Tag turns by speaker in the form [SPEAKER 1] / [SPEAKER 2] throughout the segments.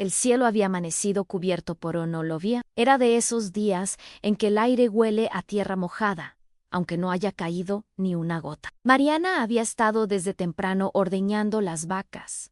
[SPEAKER 1] El cielo había amanecido cubierto por una lluvia. Era de esos días en que el aire huele a tierra mojada, aunque no haya caído ni una gota. Mariana había estado desde temprano ordeñando las vacas,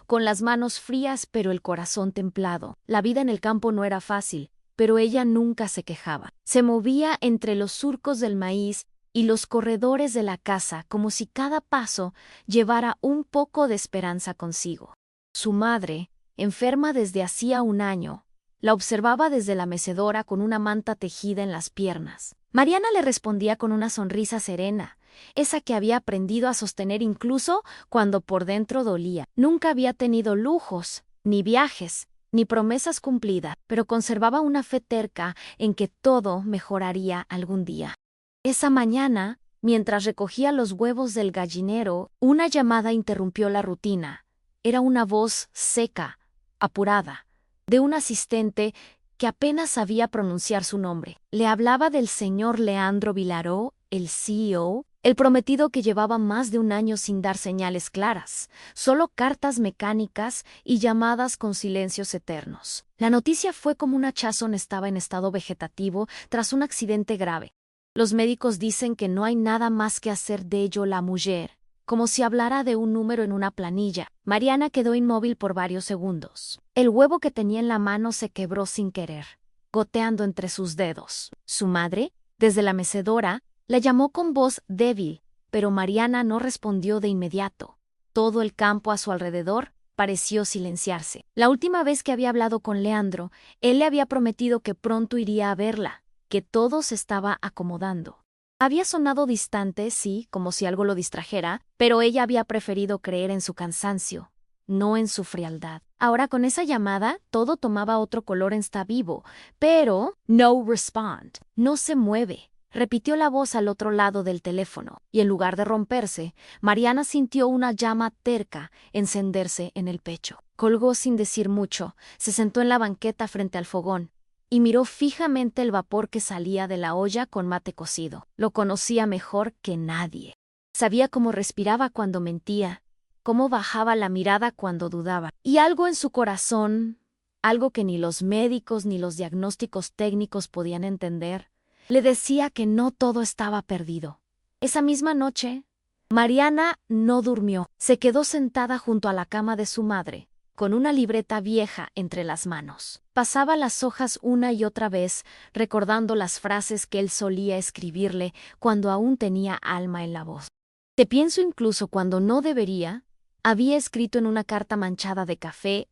[SPEAKER 1] con las manos frías pero el corazón templado. La vida en el campo no era fácil, pero ella nunca se quejaba. Se movía entre los surcos del maíz y los corredores de la casa como si cada paso llevara un poco de esperanza consigo. Su madre, enferma desde hacía un año, la observaba desde la mecedora con una manta tejida en las piernas. Mariana le respondía con una sonrisa serena, esa que había aprendido a sostener incluso cuando por dentro dolía. Nunca había tenido lujos, ni viajes, ni promesas cumplidas, pero conservaba una fe terca en que todo mejoraría algún día. Esa mañana, mientras recogía los huevos del gallinero, una llamada interrumpió la rutina. Era una voz seca, apurada, de un asistente que apenas sabía pronunciar su nombre. Le hablaba del señor Leandro Vilaró, el CEO, el prometido que llevaba más de un año sin dar señales claras, solo cartas mecánicas y llamadas con silencios eternos. La noticia fue como un hachazo. Estaba en estado vegetativo tras un accidente grave. Los médicos dicen que no hay nada más que hacer de ello la mujer, como si hablara de un número en una planilla. Mariana quedó inmóvil por varios segundos. El huevo que tenía en la mano se quebró sin querer, goteando entre sus dedos. Su madre, desde la mecedora, la llamó con voz débil, pero Mariana no respondió de inmediato. Todo el campo a su alrededor pareció silenciarse. La última vez que había hablado con Leandro, él le había prometido que pronto iría a verla, que todo se estaba acomodando. Había sonado distante, sí, como si algo lo distrajera, pero ella había preferido creer en su cansancio, no en su frialdad. Ahora con esa llamada, todo tomaba otro color. Está vivo, pero no respond, no se mueve, repitió la voz al otro lado del teléfono, y en lugar de romperse, Mariana sintió una llama terca encenderse en el pecho. Colgó sin decir mucho, se sentó en la banqueta frente al fogón, y miró fijamente el vapor que salía de la olla con mate cocido. Lo conocía mejor que nadie. Sabía cómo respiraba cuando mentía, cómo bajaba la mirada cuando dudaba. Y algo en su corazón, algo que ni los médicos ni los diagnósticos técnicos podían entender, le decía que no todo estaba perdido. Esa misma noche, Mariana no durmió. Se quedó sentada junto a la cama de su madre, con una libreta vieja entre las manos. Pasaba las hojas una y otra vez, recordando las frases que él solía escribirle cuando aún tenía alma en la voz. Te pienso incluso cuando no debería. Había escrito en una carta manchada de café.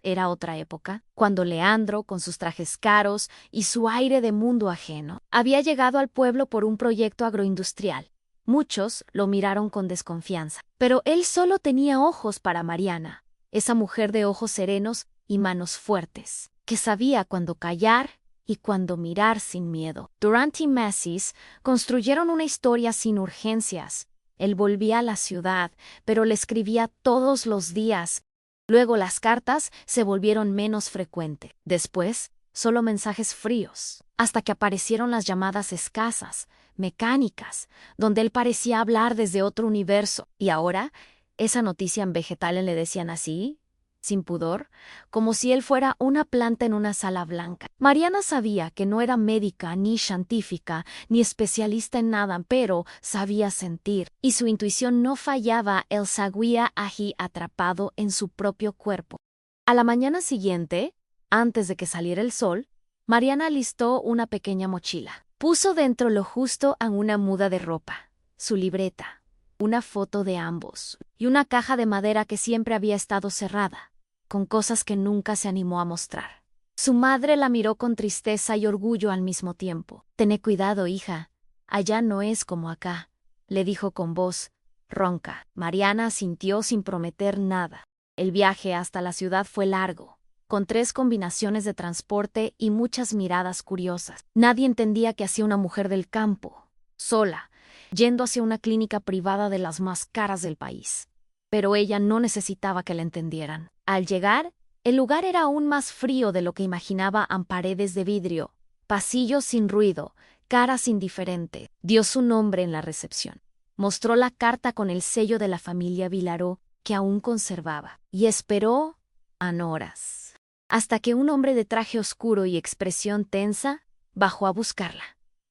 [SPEAKER 1] Era otra época, cuando Leandro, con sus trajes caros y su aire de mundo ajeno, había llegado al pueblo por un proyecto agroindustrial. Muchos lo miraron con desconfianza, pero él solo tenía ojos para Mariana, esa mujer de ojos serenos y manos fuertes, que sabía cuándo callar y cuándo mirar sin miedo. Durant y Macy's construyeron una historia sin urgencias. Él volvía a la ciudad, pero le escribía todos los días. Luego las cartas se volvieron menos frecuentes. Después, solo mensajes fríos, hasta que aparecieron las llamadas escasas, mecánicas, donde él parecía hablar desde otro universo. Y ahora, esa noticia en vegetal le decían así, sin pudor, como si él fuera una planta en una sala blanca. Mariana sabía que no era médica, ni científica, ni especialista en nada, pero sabía sentir, y su intuición no fallaba. Él sabía allí atrapado en su propio cuerpo. A la mañana siguiente, antes de que saliera el sol, Mariana alistó una pequeña mochila. Puso dentro lo justo en una muda de ropa, su libreta, una foto de ambos, y una caja de madera que siempre había estado cerrada, con cosas que nunca se animó a mostrar. Su madre la miró con tristeza y orgullo al mismo tiempo. «Ten cuidado, hija. Allá no es como acá», le dijo con voz ronca. Mariana asintió sin prometer nada. El viaje hasta la ciudad fue largo, con 3 combinaciones de transporte y muchas miradas curiosas. Nadie entendía qué hacía una mujer del campo, sola, yendo hacia una clínica privada de las más caras del país. Pero ella no necesitaba que la entendieran. Al llegar, el lugar era aún más frío de lo que imaginaba. Paredes de vidrio, pasillos sin ruido, caras indiferentes. Dio su nombre en la recepción. Mostró la carta con el sello de la familia Vilaró que aún conservaba. Y esperó horas. hasta que un hombre de traje oscuro y expresión tensa bajó a buscarla.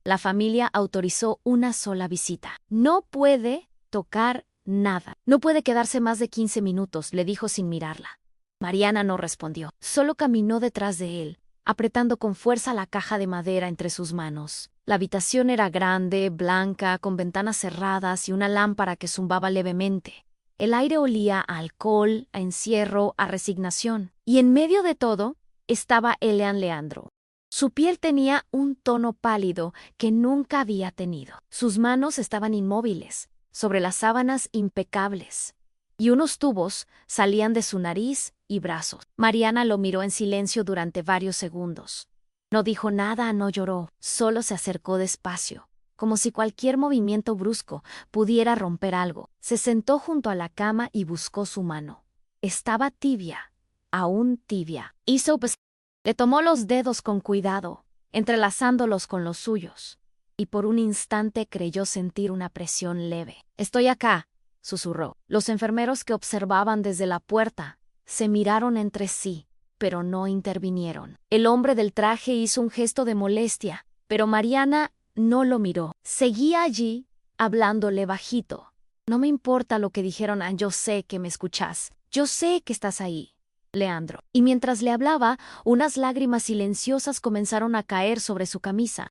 [SPEAKER 1] La familia autorizó una sola visita. No puede tocar nada. No puede quedarse más de 15 minutos, le dijo sin mirarla. Mariana no respondió. Solo caminó detrás de él, apretando con fuerza la caja de madera entre sus manos. La habitación era grande, blanca, con ventanas cerradas y una lámpara que zumbaba levemente. El aire olía a alcohol, a encierro, a resignación. Y en medio de todo estaba Elian Leandro. Su piel tenía un tono pálido que nunca había tenido. Sus manos estaban inmóviles, sobre las sábanas impecables, y unos tubos salían de su nariz y brazos. Mariana lo miró en silencio durante varios segundos. No dijo nada, no lloró, solo se acercó despacio, como si cualquier movimiento brusco pudiera romper algo. Se sentó junto a la cama y buscó su mano. Estaba tibia, aún tibia. Le tomó los dedos con cuidado, entrelazándolos con los suyos, y por un instante creyó sentir una presión leve. «Estoy acá», susurró. Los enfermeros que observaban desde la puerta se miraron entre sí, pero no intervinieron. El hombre del traje hizo un gesto de molestia, pero Mariana no lo miró. Seguía allí, hablándole bajito. «No me importa lo que dijeron, yo sé que me escuchas. Yo sé que estás ahí, Leandro». Y mientras le hablaba, unas lágrimas silenciosas comenzaron a caer sobre su camisa.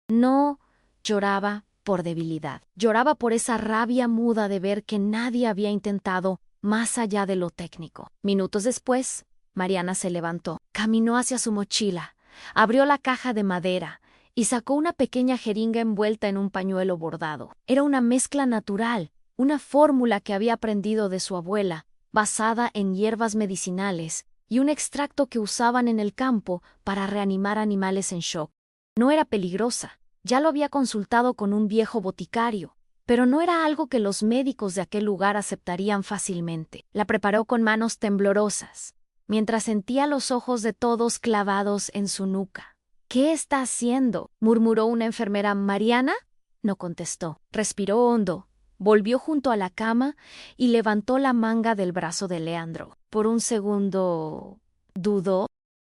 [SPEAKER 1] No lloraba por debilidad. Lloraba por esa rabia muda de ver que nadie había intentado más allá de lo técnico. Minutos después, Mariana se levantó, caminó hacia su mochila, abrió la caja de madera y sacó una pequeña jeringa envuelta en un pañuelo bordado. Era una mezcla natural, una fórmula que había aprendido de su abuela, basada en hierbas medicinales y un extracto que usaban en el campo para reanimar animales en shock. No era peligrosa. Ya lo había consultado con un viejo boticario, pero no era algo que los médicos de aquel lugar aceptarían fácilmente. La preparó con manos temblorosas, mientras sentía los ojos de todos clavados en su nuca. «¿Qué está haciendo?», murmuró una enfermera. «¿Mariana?». No contestó. Respiró hondo, volvió junto a la cama y levantó la manga del brazo de Leandro. Por un segundo dudó.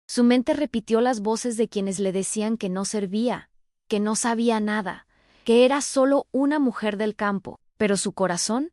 [SPEAKER 1] Su mente repitió las voces de quienes le decían que no servía, que no sabía nada, que era solo una mujer del campo. Pero su corazón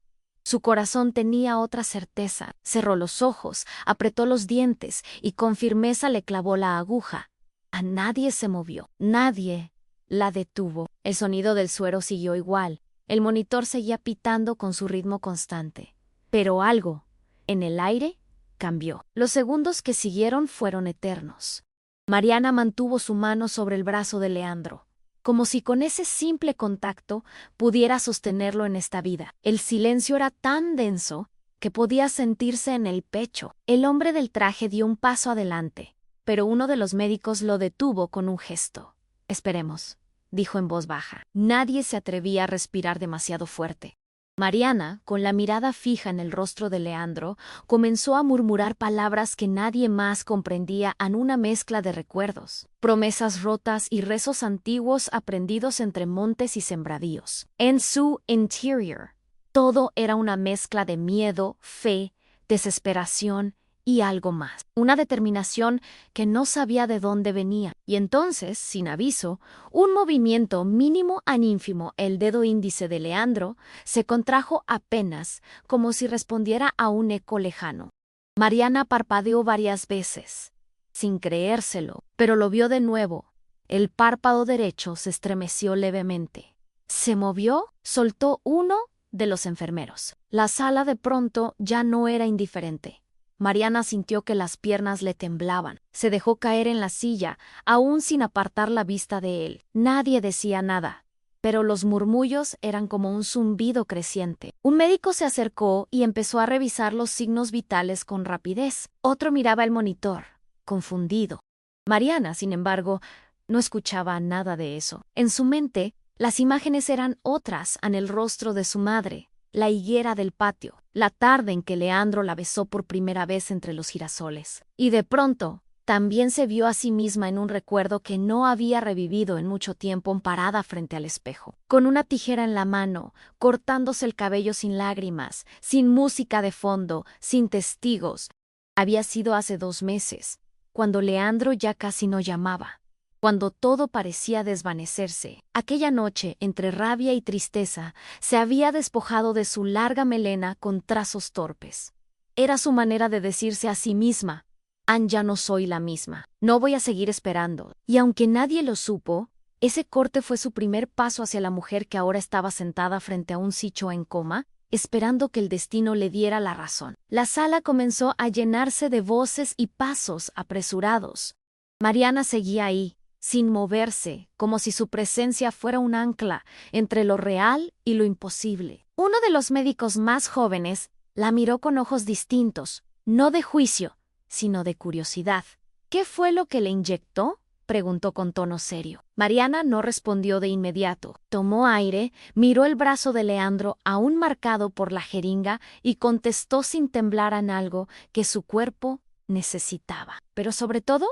[SPEAKER 1] tenía otra certeza. Cerró los ojos, apretó los dientes y con firmeza le clavó la aguja. A nadie se movió, nadie la detuvo. El sonido del suero siguió igual. El monitor seguía pitando con su ritmo constante. Pero algo, en el aire, cambió. Los segundos que siguieron fueron eternos. Mariana mantuvo su mano sobre el brazo de Leandro, como si con ese simple contacto pudiera sostenerlo en esta vida. El silencio era tan denso que podía sentirse en el pecho. El hombre del traje dio un paso adelante, pero uno de los médicos lo detuvo con un gesto. «Esperemos», dijo en voz baja. Nadie se atrevía a respirar demasiado fuerte. Mariana, con la mirada fija en el rostro de Leandro, comenzó a murmurar palabras que nadie más comprendía en una mezcla de recuerdos, promesas rotas y rezos antiguos aprendidos entre montes y sembradíos. En su interior, todo era una mezcla de miedo, fe, desesperación y algo más. Una determinación que no sabía de dónde venía. Y entonces, sin aviso, un movimiento mínimo a ínfimo, el dedo índice de Leandro, se contrajo apenas, como si respondiera a un eco lejano. Mariana parpadeó varias veces, sin creérselo, pero lo vio de nuevo. El párpado derecho se estremeció levemente. Se movió, soltó uno de los enfermeros. La sala de pronto ya no era indiferente. Mariana sintió que las piernas le temblaban. Se dejó caer en la silla, aún sin apartar la vista de él. Nadie decía nada, pero los murmullos eran como un zumbido creciente. Un médico se acercó y empezó a revisar los signos vitales con rapidez. Otro miraba el monitor, confundido. Mariana, sin embargo, no escuchaba nada de eso. En su mente, las imágenes eran otras en el rostro de su madre. La higuera del patio, la tarde en que Leandro la besó por primera vez entre los girasoles. Y de pronto, también se vio a sí misma en un recuerdo que no había revivido en mucho tiempo, parada frente al espejo, con una tijera en la mano, cortándose el cabello sin lágrimas, sin música de fondo, sin testigos. Había sido hace 2 meses, cuando Leandro ya casi no llamaba, cuando todo parecía desvanecerse. Aquella noche, entre rabia y tristeza, se había despojado de su larga melena con trazos torpes. Era su manera de decirse a sí misma: Ann, ya no soy la misma, no voy a seguir esperando. Y aunque nadie lo supo, ese corte fue su primer paso hacia la mujer que ahora estaba sentada frente a un Sicho en coma, esperando que el destino le diera la razón. La sala comenzó a llenarse de voces y pasos apresurados. Mariana seguía ahí, sin moverse, como si su presencia fuera un ancla entre lo real y lo imposible. Uno de los médicos más jóvenes la miró con ojos distintos, no de juicio, sino de curiosidad. ¿Qué fue lo que le inyectó?, preguntó con tono serio. Mariana no respondió de inmediato. Tomó aire, miró el brazo de Leandro aún marcado por la jeringa y contestó sin temblar en algo que su cuerpo necesitaba, pero sobre todo,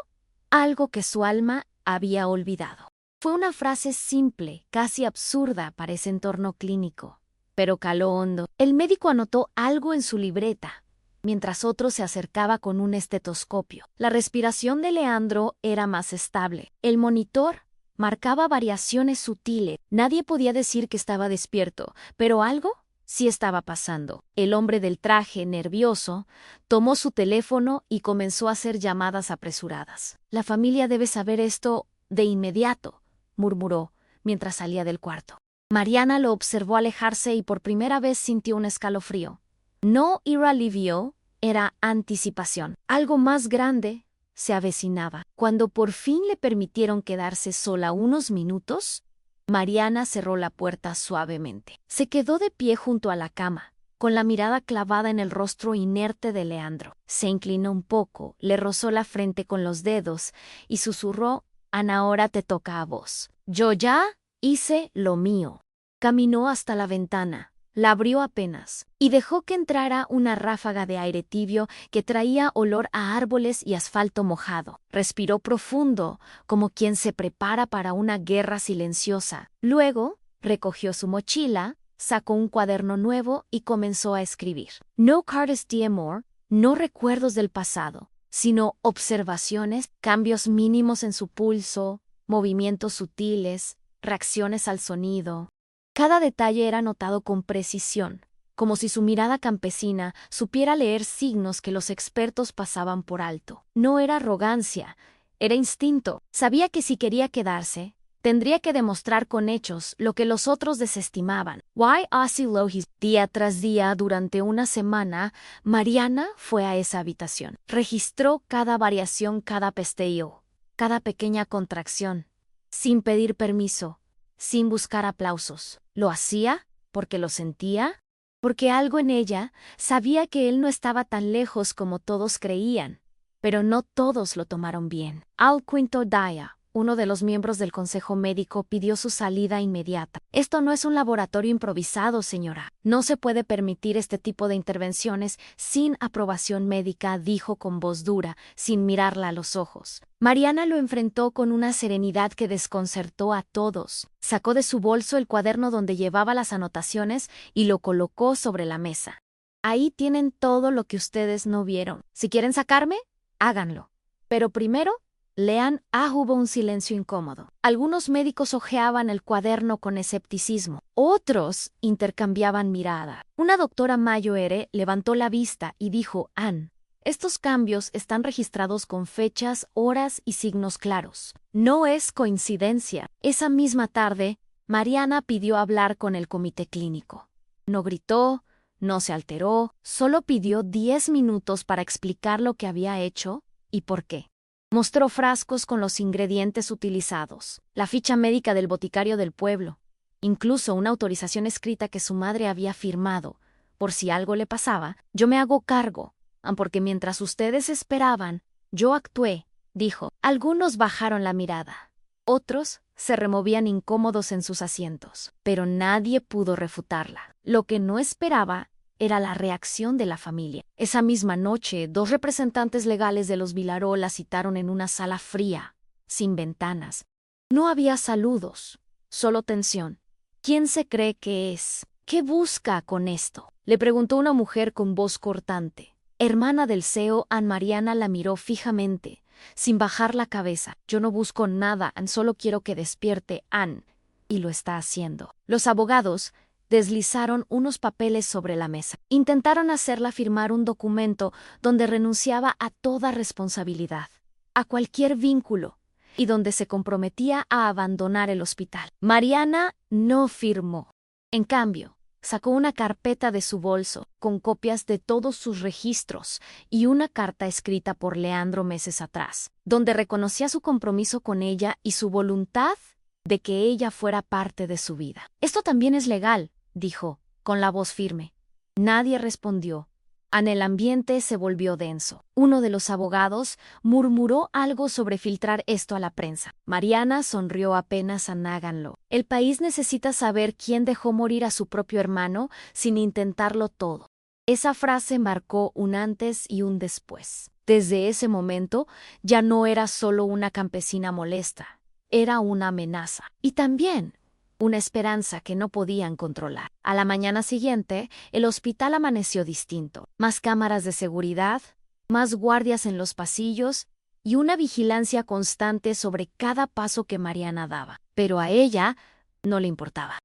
[SPEAKER 1] algo que su alma había olvidado. Fue una frase simple, casi absurda para ese entorno clínico, pero caló hondo. El médico anotó algo en su libreta, mientras otro se acercaba con un estetoscopio. La respiración de Leandro era más estable. El monitor marcaba variaciones sutiles. Nadie podía decir que estaba despierto, pero algo sí estaba pasando. El hombre del traje, nervioso, tomó su teléfono y comenzó a hacer llamadas apresuradas. La familia debe saber esto de inmediato, murmuró mientras salía del cuarto. Mariana lo observó alejarse y por primera vez sintió un escalofrío. No era alivio, era anticipación. Algo más grande se avecinaba. Cuando por fin le permitieron quedarse sola unos minutos, Mariana cerró la puerta suavemente. Se quedó de pie junto a la cama, con la mirada clavada en el rostro inerte de Leandro. Se inclinó un poco, le rozó la frente con los dedos y susurró: Ana, ahora te toca a vos. Yo ya hice lo mío. Caminó hasta la ventana. La abrió apenas y dejó que entrara una ráfaga de aire tibio que traía olor a árboles y asfalto mojado. Respiró profundo, como quien se prepara para una guerra silenciosa. Luego, recogió su mochila, sacó un cuaderno nuevo y comenzó a escribir. No cartas de amor, no recuerdos del pasado, sino observaciones, cambios mínimos en su pulso, movimientos sutiles, reacciones al sonido. Cada detalle era notado con precisión, como si su mirada campesina supiera leer signos que los expertos pasaban por alto. No era arrogancia, era instinto. Sabía que si quería quedarse, tendría que demostrar con hechos lo que los otros desestimaban. Why Lohis. Día tras día, durante una semana, Mariana fue a esa habitación. Registró cada variación, cada pesteo, cada pequeña contracción, sin pedir permiso, sin buscar aplausos. Lo hacía porque lo sentía, porque algo en ella sabía que él no estaba tan lejos como todos creían, pero no todos lo tomaron bien. Al quinto día, uno de los miembros del consejo médico pidió su salida inmediata. Esto no es un laboratorio improvisado, señora. No se puede permitir este tipo de intervenciones sin aprobación médica, dijo con voz dura, sin mirarla a los ojos. Mariana lo enfrentó con una serenidad que desconcertó a todos. Sacó de su bolso el cuaderno donde llevaba las anotaciones y lo colocó sobre la mesa. Ahí tienen todo lo que ustedes no vieron. Si quieren sacarme, háganlo. Pero primero, lean. Hubo un silencio incómodo. Algunos médicos hojeaban el cuaderno con escepticismo. Otros intercambiaban mirada. Una doctora Mayoere levantó la vista y dijo: Ann, estos cambios están registrados con fechas, horas y signos claros. No es coincidencia. Esa misma tarde, Mariana pidió hablar con el comité clínico. No gritó, no se alteró, solo pidió 10 minutos para explicar lo que había hecho y por qué. Mostró frascos con los ingredientes utilizados, la ficha médica del boticario del pueblo, incluso una autorización escrita que su madre había firmado. Por si algo le pasaba, yo me hago cargo, porque mientras ustedes esperaban, yo actué, dijo. Algunos bajaron la mirada. Otros se removían incómodos en sus asientos, pero nadie pudo refutarla. Lo que no esperaba era la reacción de la familia. Esa misma noche, 2 representantes legales de los Vilaró la citaron en una sala fría, sin ventanas. No había saludos, solo tensión. ¿Quién se cree que es? ¿Qué busca con esto?, le preguntó una mujer con voz cortante. Hermana del CEO, Mariana la miró fijamente, sin bajar la cabeza. Yo no busco nada, Ann, solo quiero que despierte, Ann. Y lo está haciendo. Los abogados deslizaron unos papeles sobre la mesa. Intentaron hacerla firmar un documento donde renunciaba a toda responsabilidad, a cualquier vínculo, y donde se comprometía a abandonar el hospital. Mariana no firmó. En cambio, sacó una carpeta de su bolso con copias de todos sus registros y una carta escrita por Leandro meses atrás, donde reconocía su compromiso con ella y su voluntad de que ella fuera parte de su vida. «Esto también es legal», dijo, con la voz firme. Nadie respondió. El ambiente se volvió denso. Uno de los abogados murmuró algo sobre filtrar esto a la prensa. Mariana sonrió apenas háganlo. El país necesita saber quién dejó morir a su propio hermano sin intentarlo todo. Esa frase marcó un antes y un después. Desde ese momento ya no era solo una campesina molesta, era una amenaza. Y también una esperanza que no podían controlar. A la mañana siguiente, el hospital amaneció distinto. Más cámaras de seguridad, más guardias en los pasillos y una vigilancia constante sobre cada paso que Mariana daba. Pero a ella no le importaba.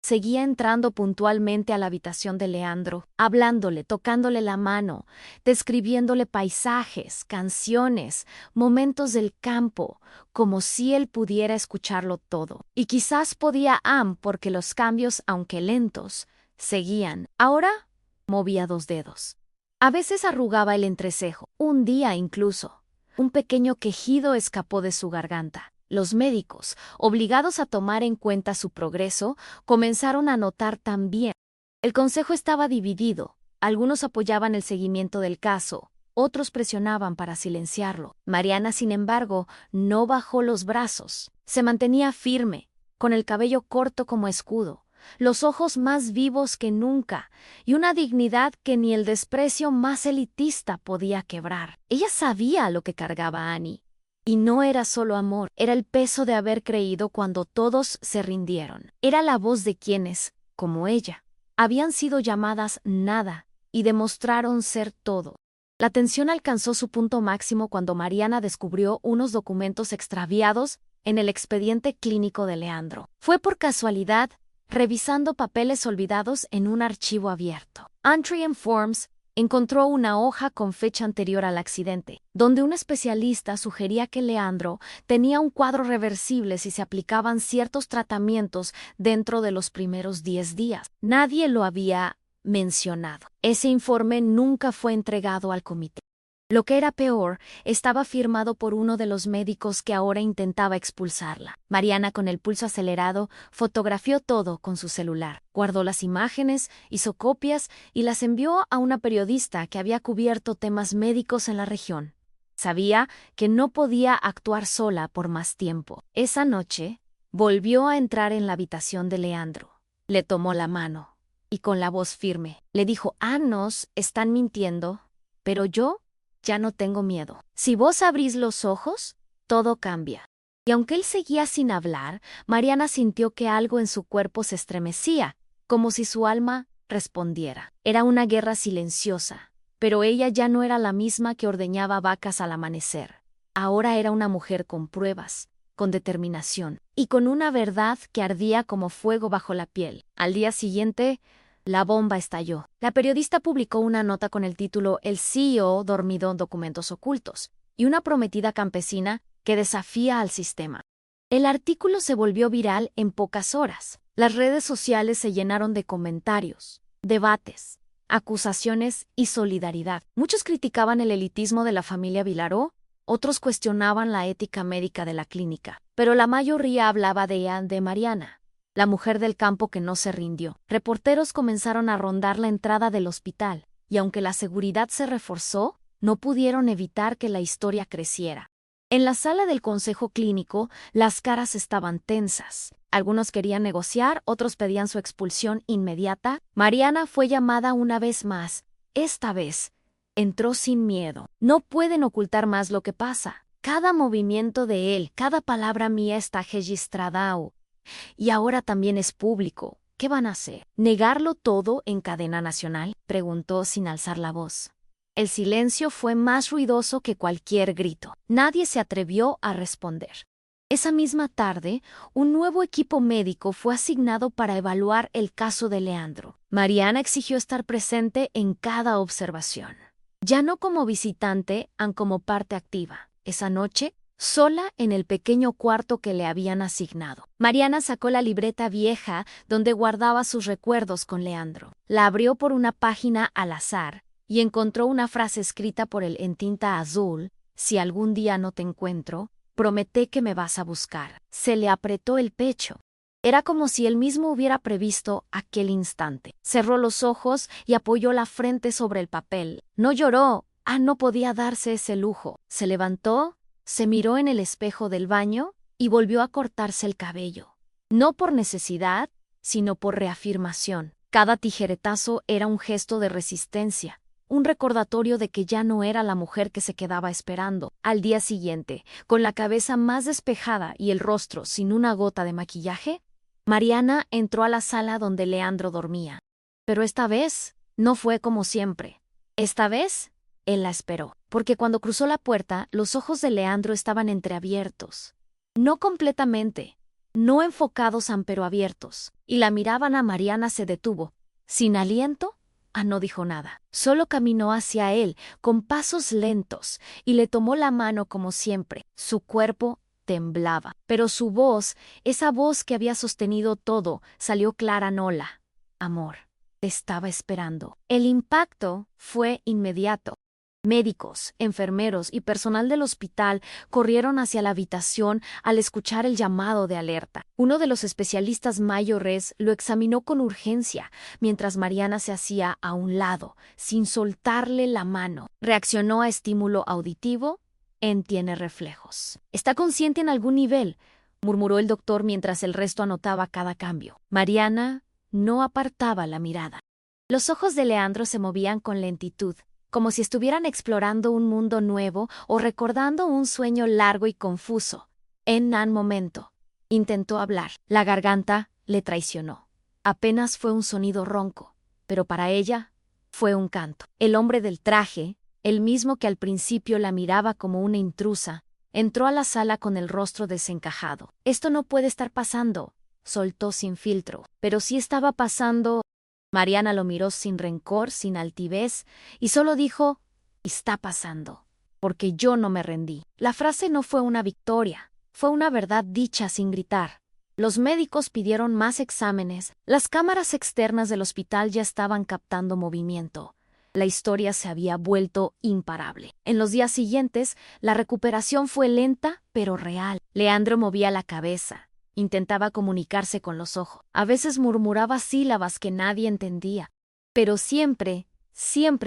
[SPEAKER 1] Seguía entrando puntualmente a la habitación de Leandro, hablándole, tocándole la mano, describiéndole paisajes, canciones, momentos del campo, como si él pudiera escucharlo todo. Y quizás podía porque los cambios, aunque lentos, seguían. Ahora movía 2 dedos. A veces arrugaba el entrecejo, un día incluso. Un pequeño quejido escapó de su garganta. Los médicos, obligados a tomar en cuenta su progreso, comenzaron a notar también. El consejo estaba dividido. Algunos apoyaban el seguimiento del caso, otros presionaban para silenciarlo. Mariana, sin embargo, no bajó los brazos. Se mantenía firme, con el cabello corto como escudo, los ojos más vivos que nunca, y una dignidad que ni el desprecio más elitista podía quebrar. Ella sabía lo que cargaba Annie. Y no era solo amor, era el peso de haber creído cuando todos se rindieron. Era la voz de quienes, como ella, habían sido llamadas nada y demostraron ser todo. La tensión alcanzó su punto máximo cuando Mariana descubrió unos documentos extraviados en el expediente clínico de Leandro. Fue por casualidad, revisando papeles olvidados en un archivo abierto. Entry and Forms encontró una hoja con fecha anterior al accidente, donde un especialista sugería que Leandro tenía un cuadro reversible si se aplicaban ciertos tratamientos dentro de los primeros 10 días. Nadie lo había mencionado. Ese informe nunca fue entregado al comité. Lo que era peor, estaba firmado por uno de los médicos que ahora intentaba expulsarla. Mariana, con el pulso acelerado, fotografió todo con su celular. Guardó las imágenes, hizo copias y las envió a una periodista que había cubierto temas médicos en la región. Sabía que no podía actuar sola por más tiempo. Esa noche, volvió a entrar en la habitación de Leandro. Le tomó la mano y con la voz firme le dijo: «Nos están mintiendo, pero yo ya no tengo miedo. Si vos abrís los ojos, todo cambia». Y aunque él seguía sin hablar, Mariana sintió que algo en su cuerpo se estremecía, como si su alma respondiera. Era una guerra silenciosa, pero ella ya no era la misma que ordeñaba vacas al amanecer. Ahora era una mujer con pruebas, con determinación, y con una verdad que ardía como fuego bajo la piel. Al día siguiente, la bomba estalló. La periodista publicó una nota con el título «El CEO dormido en documentos ocultos» y una prometida campesina que desafía al sistema. El artículo se volvió viral en pocas horas. Las redes sociales se llenaron de comentarios, debates, acusaciones y solidaridad. Muchos criticaban el elitismo de la familia Vilaró, otros cuestionaban la ética médica de la clínica, pero la mayoría hablaba de Mariana, la mujer del campo que no se rindió. Reporteros comenzaron a rondar la entrada del hospital, y aunque la seguridad se reforzó, no pudieron evitar que la historia creciera. En la sala del consejo clínico, las caras estaban tensas. Algunos querían negociar, otros pedían su expulsión inmediata. Mariana fue llamada una vez más. Esta vez, entró sin miedo. No pueden ocultar más lo que pasa. Cada movimiento de él, cada palabra mía está registrada. Y ahora también es público. ¿Qué van a hacer? ¿Negarlo todo en cadena nacional?, preguntó sin alzar la voz. El silencio fue más ruidoso que cualquier grito. Nadie se atrevió a responder. Esa misma tarde, un nuevo equipo médico fue asignado para evaluar el caso de Leandro. Mariana exigió estar presente en cada observación. Ya no como visitante, sino como parte activa. Esa noche, sola en el pequeño cuarto que le habían asignado. Mariana sacó la libreta vieja donde guardaba sus recuerdos con Leandro. La abrió por una página al azar y encontró una frase escrita por él en tinta azul: «Si algún día no te encuentro, promete que me vas a buscar». Se le apretó el pecho. Era como si él mismo hubiera previsto aquel instante. Cerró los ojos y apoyó la frente sobre el papel. No lloró. No podía darse ese lujo. Se levantó, se miró en el espejo del baño y volvió a cortarse el cabello. No por necesidad, sino por reafirmación. Cada tijeretazo era un gesto de resistencia, un recordatorio de que ya no era la mujer que se quedaba esperando. Al día siguiente, con la cabeza más despejada y el rostro sin una gota de maquillaje, Mariana entró a la sala donde Leandro dormía. Pero esta vez no fue como siempre. Esta vez, él la esperó, porque cuando cruzó la puerta, los ojos de Leandro estaban entreabiertos. No completamente, no enfocados, pero abiertos, y la miraban. A Mariana se detuvo, sin aliento. No dijo nada. Solo caminó hacia él con pasos lentos y le tomó la mano como siempre. Su cuerpo temblaba, pero su voz, esa voz que había sostenido todo, salió clara. «Nola, amor, te estaba esperando». El impacto fue inmediato. Médicos, enfermeros y personal del hospital corrieron hacia la habitación al escuchar el llamado de alerta. Uno de los especialistas mayores lo examinó con urgencia, mientras Mariana se hacía a un lado, sin soltarle la mano. Reaccionó a estímulo auditivo. Tiene reflejos. «Está consciente en algún nivel», murmuró el doctor mientras el resto anotaba cada cambio. Mariana no apartaba la mirada. Los ojos de Leandro se movían con lentitud, como si estuvieran explorando un mundo nuevo o recordando un sueño largo y confuso. En un momento, intentó hablar. La garganta le traicionó. Apenas fue un sonido ronco, pero para ella fue un canto. El hombre del traje, el mismo que al principio la miraba como una intrusa, entró a la sala con el rostro desencajado. «Esto no puede estar pasando», soltó sin filtro. «Pero sí estaba pasando». Mariana lo miró sin rencor, sin altivez, y solo dijo: «Está pasando, porque yo no me rendí». La frase no fue una victoria, fue una verdad dicha sin gritar. Los médicos pidieron más exámenes, las cámaras externas del hospital ya estaban captando movimiento. La historia se había vuelto imparable. En los días siguientes, la recuperación fue lenta, pero real. Leandro movía la cabeza. Intentaba comunicarse con los ojos. A veces murmuraba sílabas que nadie entendía. Pero siempre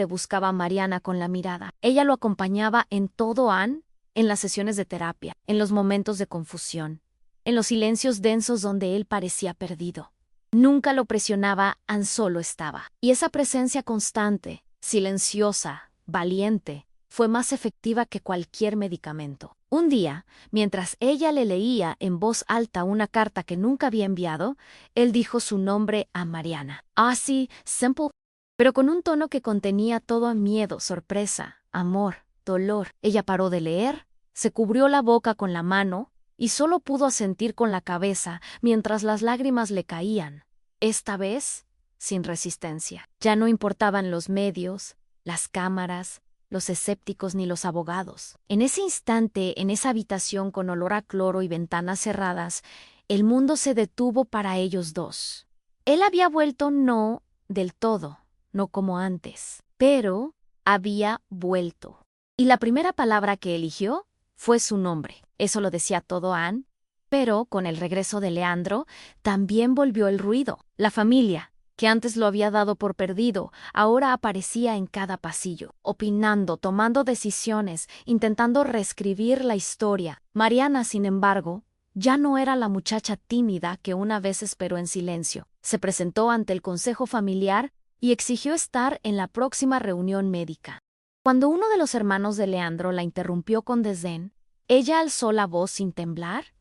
[SPEAKER 1] buscaba a Mariana con la mirada. Ella lo acompañaba en todo, en las sesiones de terapia, en los momentos de confusión, en los silencios densos donde él parecía perdido. Nunca lo presionaba, solo estaba. Y esa presencia constante, silenciosa, valiente, fue más efectiva que cualquier medicamento. Un día, mientras ella le leía en voz alta una carta que nunca había enviado, él dijo su nombre a Mariana. Así, simple, pero con un tono que contenía todo miedo, sorpresa, amor, dolor. Ella paró de leer, se cubrió la boca con la mano y solo pudo asentir con la cabeza mientras las lágrimas le caían. Esta vez, sin resistencia. Ya no importaban los medios, las cámaras, los escépticos ni los abogados. En ese instante, en esa habitación con olor a cloro y ventanas cerradas, el mundo se detuvo para ellos dos. Él había vuelto, no del todo, no como antes, pero había vuelto. Y la primera palabra que eligió fue su nombre. Eso lo decía todo Anne, pero con el regreso de Leandro también volvió el ruido. La familia, que antes lo había dado por perdido, ahora aparecía en cada pasillo, opinando, tomando decisiones, intentando reescribir la historia. Mariana, sin embargo, ya no era la muchacha tímida que una vez esperó en silencio. Se presentó ante el consejo familiar y exigió estar en la próxima reunión médica. Cuando uno de los hermanos de Leandro la interrumpió con desdén, ella alzó la voz sin temblar.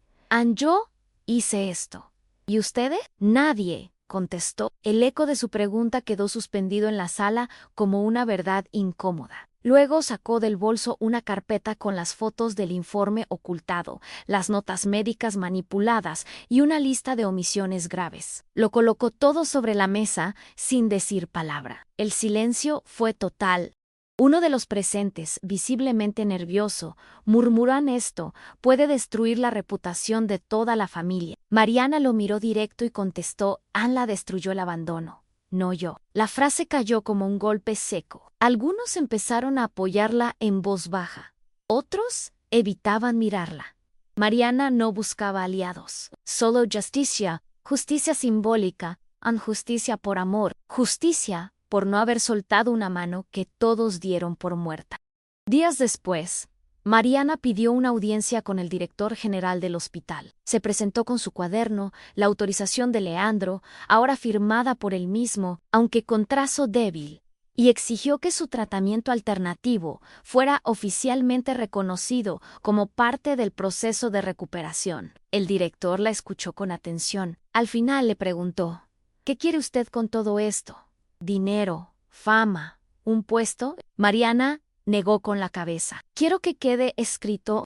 [SPEAKER 1] Yo hice esto. ¿Y ustedes? Nadie contestó. El eco de su pregunta quedó suspendido en la sala como una verdad incómoda. Luego sacó del bolso una carpeta con las fotos del informe ocultado, las notas médicas manipuladas y una lista de omisiones graves. Lo colocó todo sobre la mesa sin decir palabra. El silencio fue total. Uno de los presentes, visiblemente nervioso, murmuró: esto puede destruir la reputación de toda la familia. Mariana lo miró directo y contestó: Ann la destruyó el abandono, no yo. La frase cayó como un golpe seco. Algunos empezaron a apoyarla en voz baja. Otros evitaban mirarla. Mariana no buscaba aliados, solo justicia, justicia simbólica, justicia por amor, justicia por no haber soltado una mano que todos dieron por muerta. Días después, Mariana pidió una audiencia con el director general del hospital. Se presentó con su cuaderno, la autorización de Leandro, ahora firmada por él mismo, aunque con trazo débil, y exigió que su tratamiento alternativo fuera oficialmente reconocido como parte del proceso de recuperación. El director la escuchó con atención. Al final le preguntó: ¿Qué quiere usted con todo esto? ¿Dinero, fama, un puesto? Mariana negó con la cabeza. Quiero que quede escrito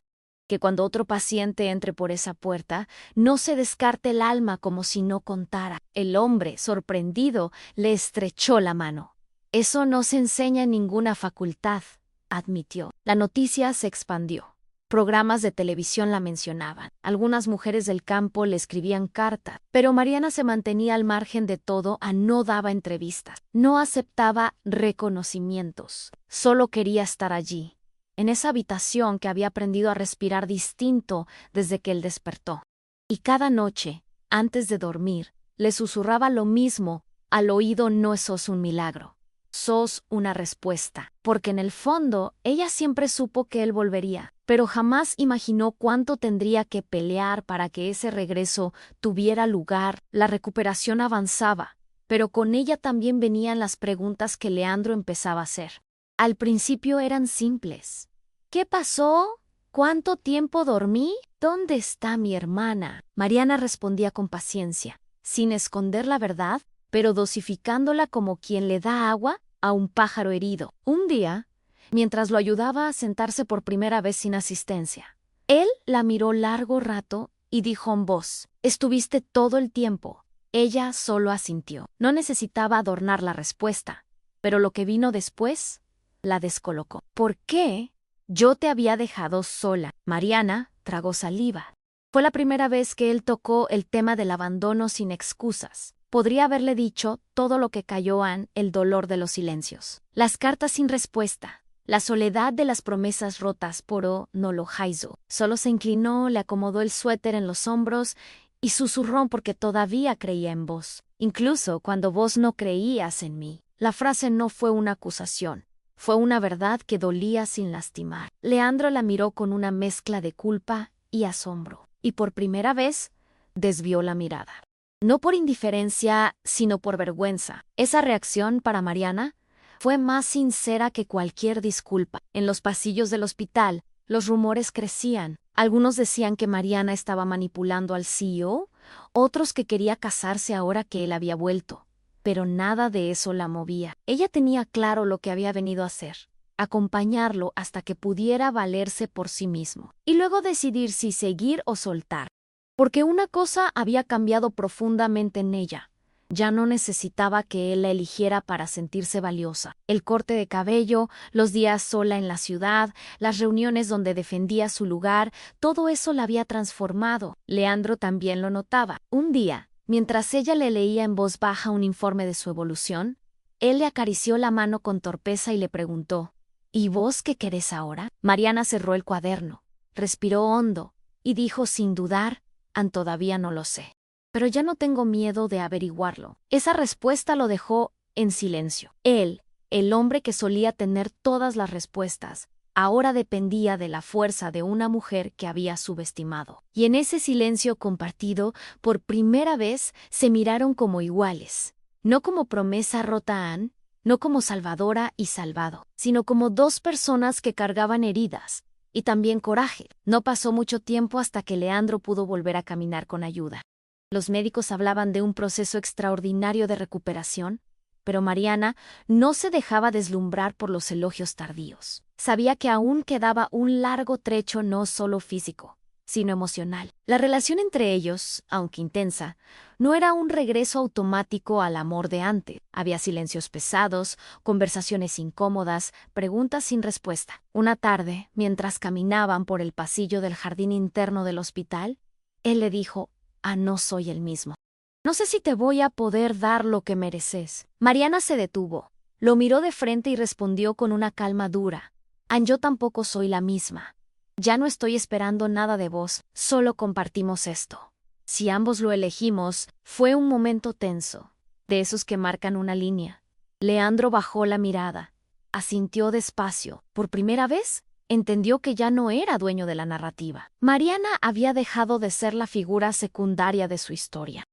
[SPEAKER 1] que cuando otro paciente entre por esa puerta, no se descarte el alma como si no contara. El hombre, sorprendido, le estrechó la mano. Eso no se enseña en ninguna facultad, admitió. La noticia se expandió. Programas de televisión la mencionaban. Algunas mujeres del campo le escribían cartas, pero Mariana se mantenía al margen de todo, no daba entrevistas, no aceptaba reconocimientos. Solo quería estar allí, en esa habitación que había aprendido a respirar distinto desde que él despertó. Y cada noche, antes de dormir, le susurraba lo mismo al oído: no sos un milagro, sos una respuesta. Porque en el fondo, ella siempre supo que él volvería, pero jamás imaginó cuánto tendría que pelear para que ese regreso tuviera lugar. La recuperación avanzaba, pero con ella también venían las preguntas que Leandro empezaba a hacer. Al principio eran simples. ¿Qué pasó? ¿Cuánto tiempo dormí? ¿Dónde está mi hermana? Mariana respondía con paciencia, sin esconder la verdad, pero dosificándola como quien le da agua a un pájaro herido. Un día, mientras lo ayudaba a sentarse por primera vez sin asistencia, él la miró largo rato y dijo en voz: «Estuviste todo el tiempo». Ella solo asintió. No necesitaba adornar la respuesta, pero lo que vino después la descolocó. ¿Por qué yo te había dejado sola? Mariana tragó saliva. Fue la primera vez que él tocó el tema del abandono sin excusas. Podría haberle dicho todo lo que cayó Ann: el dolor de los silencios, las cartas sin respuesta, la soledad de las promesas rotas, pero no lo hizo. Solo se inclinó, le acomodó el suéter en los hombros y susurró porque todavía creía en vos, incluso cuando vos no creías en mí. La frase no fue una acusación, fue una verdad que dolía sin lastimar. Leandro la miró con una mezcla de culpa y asombro, y por primera vez desvió la mirada. No por indiferencia, sino por vergüenza. Esa reacción para Mariana fue más sincera que cualquier disculpa. En los pasillos del hospital, los rumores crecían. Algunos decían que Mariana estaba manipulando al CEO, otros que quería casarse ahora que él había vuelto. Pero nada de eso la movía. Ella tenía claro lo que había venido a hacer: acompañarlo hasta que pudiera valerse por sí mismo, y luego decidir si seguir o soltar. Porque una cosa había cambiado profundamente en ella. Ya no necesitaba que él la eligiera para sentirse valiosa. El corte de cabello, los días sola en la ciudad, las reuniones donde defendía su lugar, todo eso la había transformado. Leandro también lo notaba. Un día, mientras ella le leía en voz baja un informe de su evolución, él le acarició la mano con torpeza y le preguntó: ¿Y vos qué querés ahora? Mariana cerró el cuaderno, respiró hondo y dijo sin dudar: todavía no lo sé. Pero ya no tengo miedo de averiguarlo. Esa respuesta lo dejó en silencio. Él, el hombre que solía tener todas las respuestas, ahora dependía de la fuerza de una mujer que había subestimado. Y en ese silencio compartido, por primera vez se miraron como iguales. No como promesa rota Ann, no como salvadora y salvado, sino como dos personas que cargaban heridas y también coraje. No pasó mucho tiempo hasta que Leandro pudo volver a caminar con ayuda. Los médicos hablaban de un proceso extraordinario de recuperación, pero Mariana no se dejaba deslumbrar por los elogios tardíos. Sabía que aún quedaba un largo trecho no solo físico, sino emocional. La relación entre ellos, aunque intensa, no era un regreso automático al amor de antes. Había silencios pesados, conversaciones incómodas, preguntas sin respuesta. Una tarde, mientras caminaban por el pasillo del jardín interno del hospital, él le dijo: no soy el mismo. No sé si te voy a poder dar lo que mereces. Mariana se detuvo, lo miró de frente y respondió con una calma dura: yo tampoco soy la misma. Ya no estoy esperando nada de vos, solo compartimos esto. Si ambos lo elegimos, fue un momento tenso, de esos que marcan una línea. Leandro bajó la mirada, asintió despacio. Por primera vez, entendió que ya no era dueño de la narrativa. Mariana había dejado de ser la figura secundaria de su historia.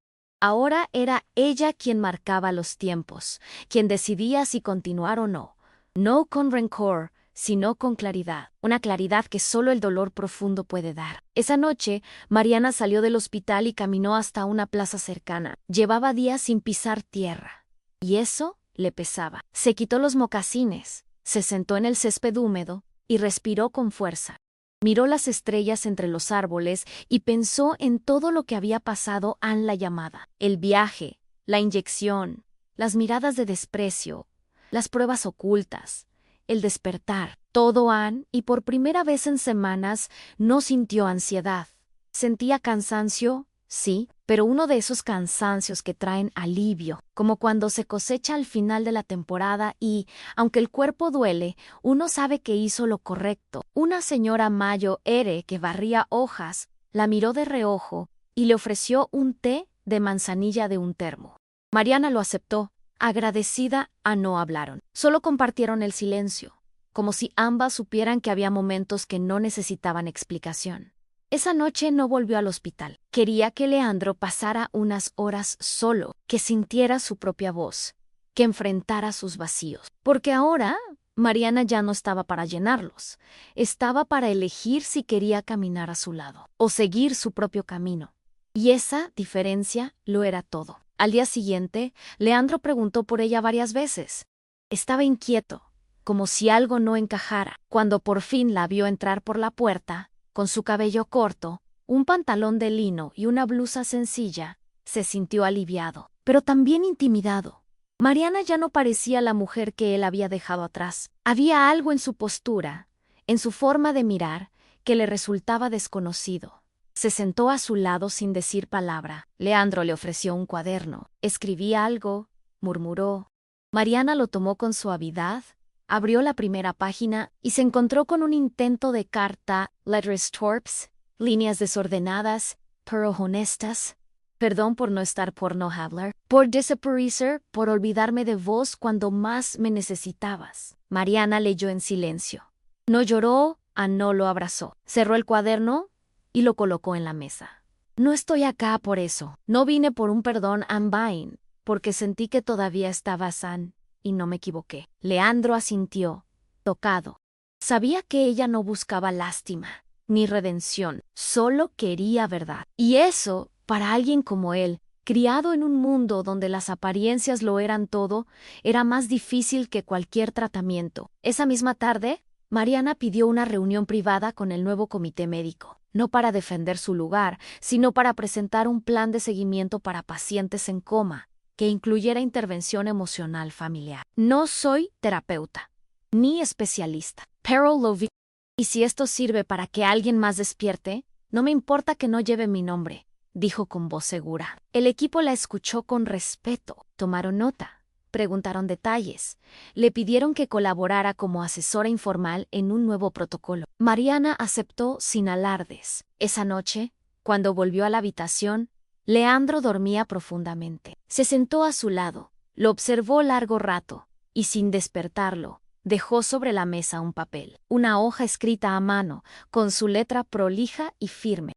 [SPEAKER 1] Ahora era ella quien marcaba los tiempos, quien decidía si continuar o no. No con rencor, sino con claridad, una claridad que solo el dolor profundo puede dar. Esa noche, Mariana salió del hospital y caminó hasta una plaza cercana. Llevaba días sin pisar tierra, y eso le pesaba. Se quitó los mocasines, se sentó en el césped húmedo y respiró con fuerza. Miró las estrellas entre los árboles y pensó en todo lo que había pasado en la llamada. El viaje, la inyección, las miradas de desprecio, las pruebas ocultas, el despertar. Todo y por primera vez en semanas no sintió ansiedad. Sentía cansancio, sí, pero uno de esos cansancios que traen alivio, como cuando se cosecha al final de la temporada y, aunque el cuerpo duele, uno sabe que hizo lo correcto. Una señora Mayo Ere que barría hojas la miró de reojo y le ofreció un té de manzanilla de un termo. Mariana lo aceptó. Agradecida, no hablaron. Solo compartieron el silencio, como si ambas supieran que había momentos que no necesitaban explicación. Esa noche no volvió al hospital. Quería que Leandro pasara unas horas solo, que sintiera su propia voz, que enfrentara sus vacíos. Porque ahora Mariana ya no estaba para llenarlos, estaba para elegir si quería caminar a su lado o seguir su propio camino. Y esa diferencia lo era todo. Al día siguiente, Leandro preguntó por ella varias veces. Estaba inquieto, como si algo no encajara. Cuando por fin la vio entrar por la puerta, con su cabello corto, un pantalón de lino y una blusa sencilla, se sintió aliviado, pero también intimidado. Mariana ya no parecía la mujer que él había dejado atrás. Había algo en su postura, en su forma de mirar, que le resultaba desconocido. Se sentó a su lado sin decir palabra. Leandro le ofreció un cuaderno. Escribía algo, murmuró. Mariana lo tomó con suavidad, abrió la primera página y se encontró con un intento de carta, letters torpes, líneas desordenadas, pero honestas. Perdón por no estar por no hablar, por desaparecer, por olvidarme de vos cuando más me necesitabas. Mariana leyó en silencio. No lloró, no lo abrazó. Cerró el cuaderno y lo colocó en la mesa. No estoy acá por eso. No vine por un perdón Vain, porque sentí que todavía estaba san, y no me equivoqué. Leandro asintió, tocado. Sabía que ella no buscaba lástima, ni redención, solo quería verdad. Y eso, para alguien como él, criado en un mundo donde las apariencias lo eran todo, era más difícil que cualquier tratamiento. Esa misma tarde, Mariana pidió una reunión privada con el nuevo comité médico. No para defender su lugar, sino para presentar un plan de seguimiento para pacientes en coma, que incluyera intervención emocional familiar. No soy terapeuta, ni especialista, pero lo vi. Y si esto sirve para que alguien más despierte, no me importa que no lleve mi nombre, dijo con voz segura. El equipo la escuchó con respeto, tomaron nota. Preguntaron detalles. Le pidieron que colaborara como asesora informal en un nuevo protocolo. Mariana aceptó sin alardes. Esa noche, cuando volvió a la habitación, Leandro dormía profundamente. Se sentó a su lado, lo observó largo rato, y sin despertarlo, dejó sobre la mesa un papel, una hoja escrita a mano, con su letra prolija y firme.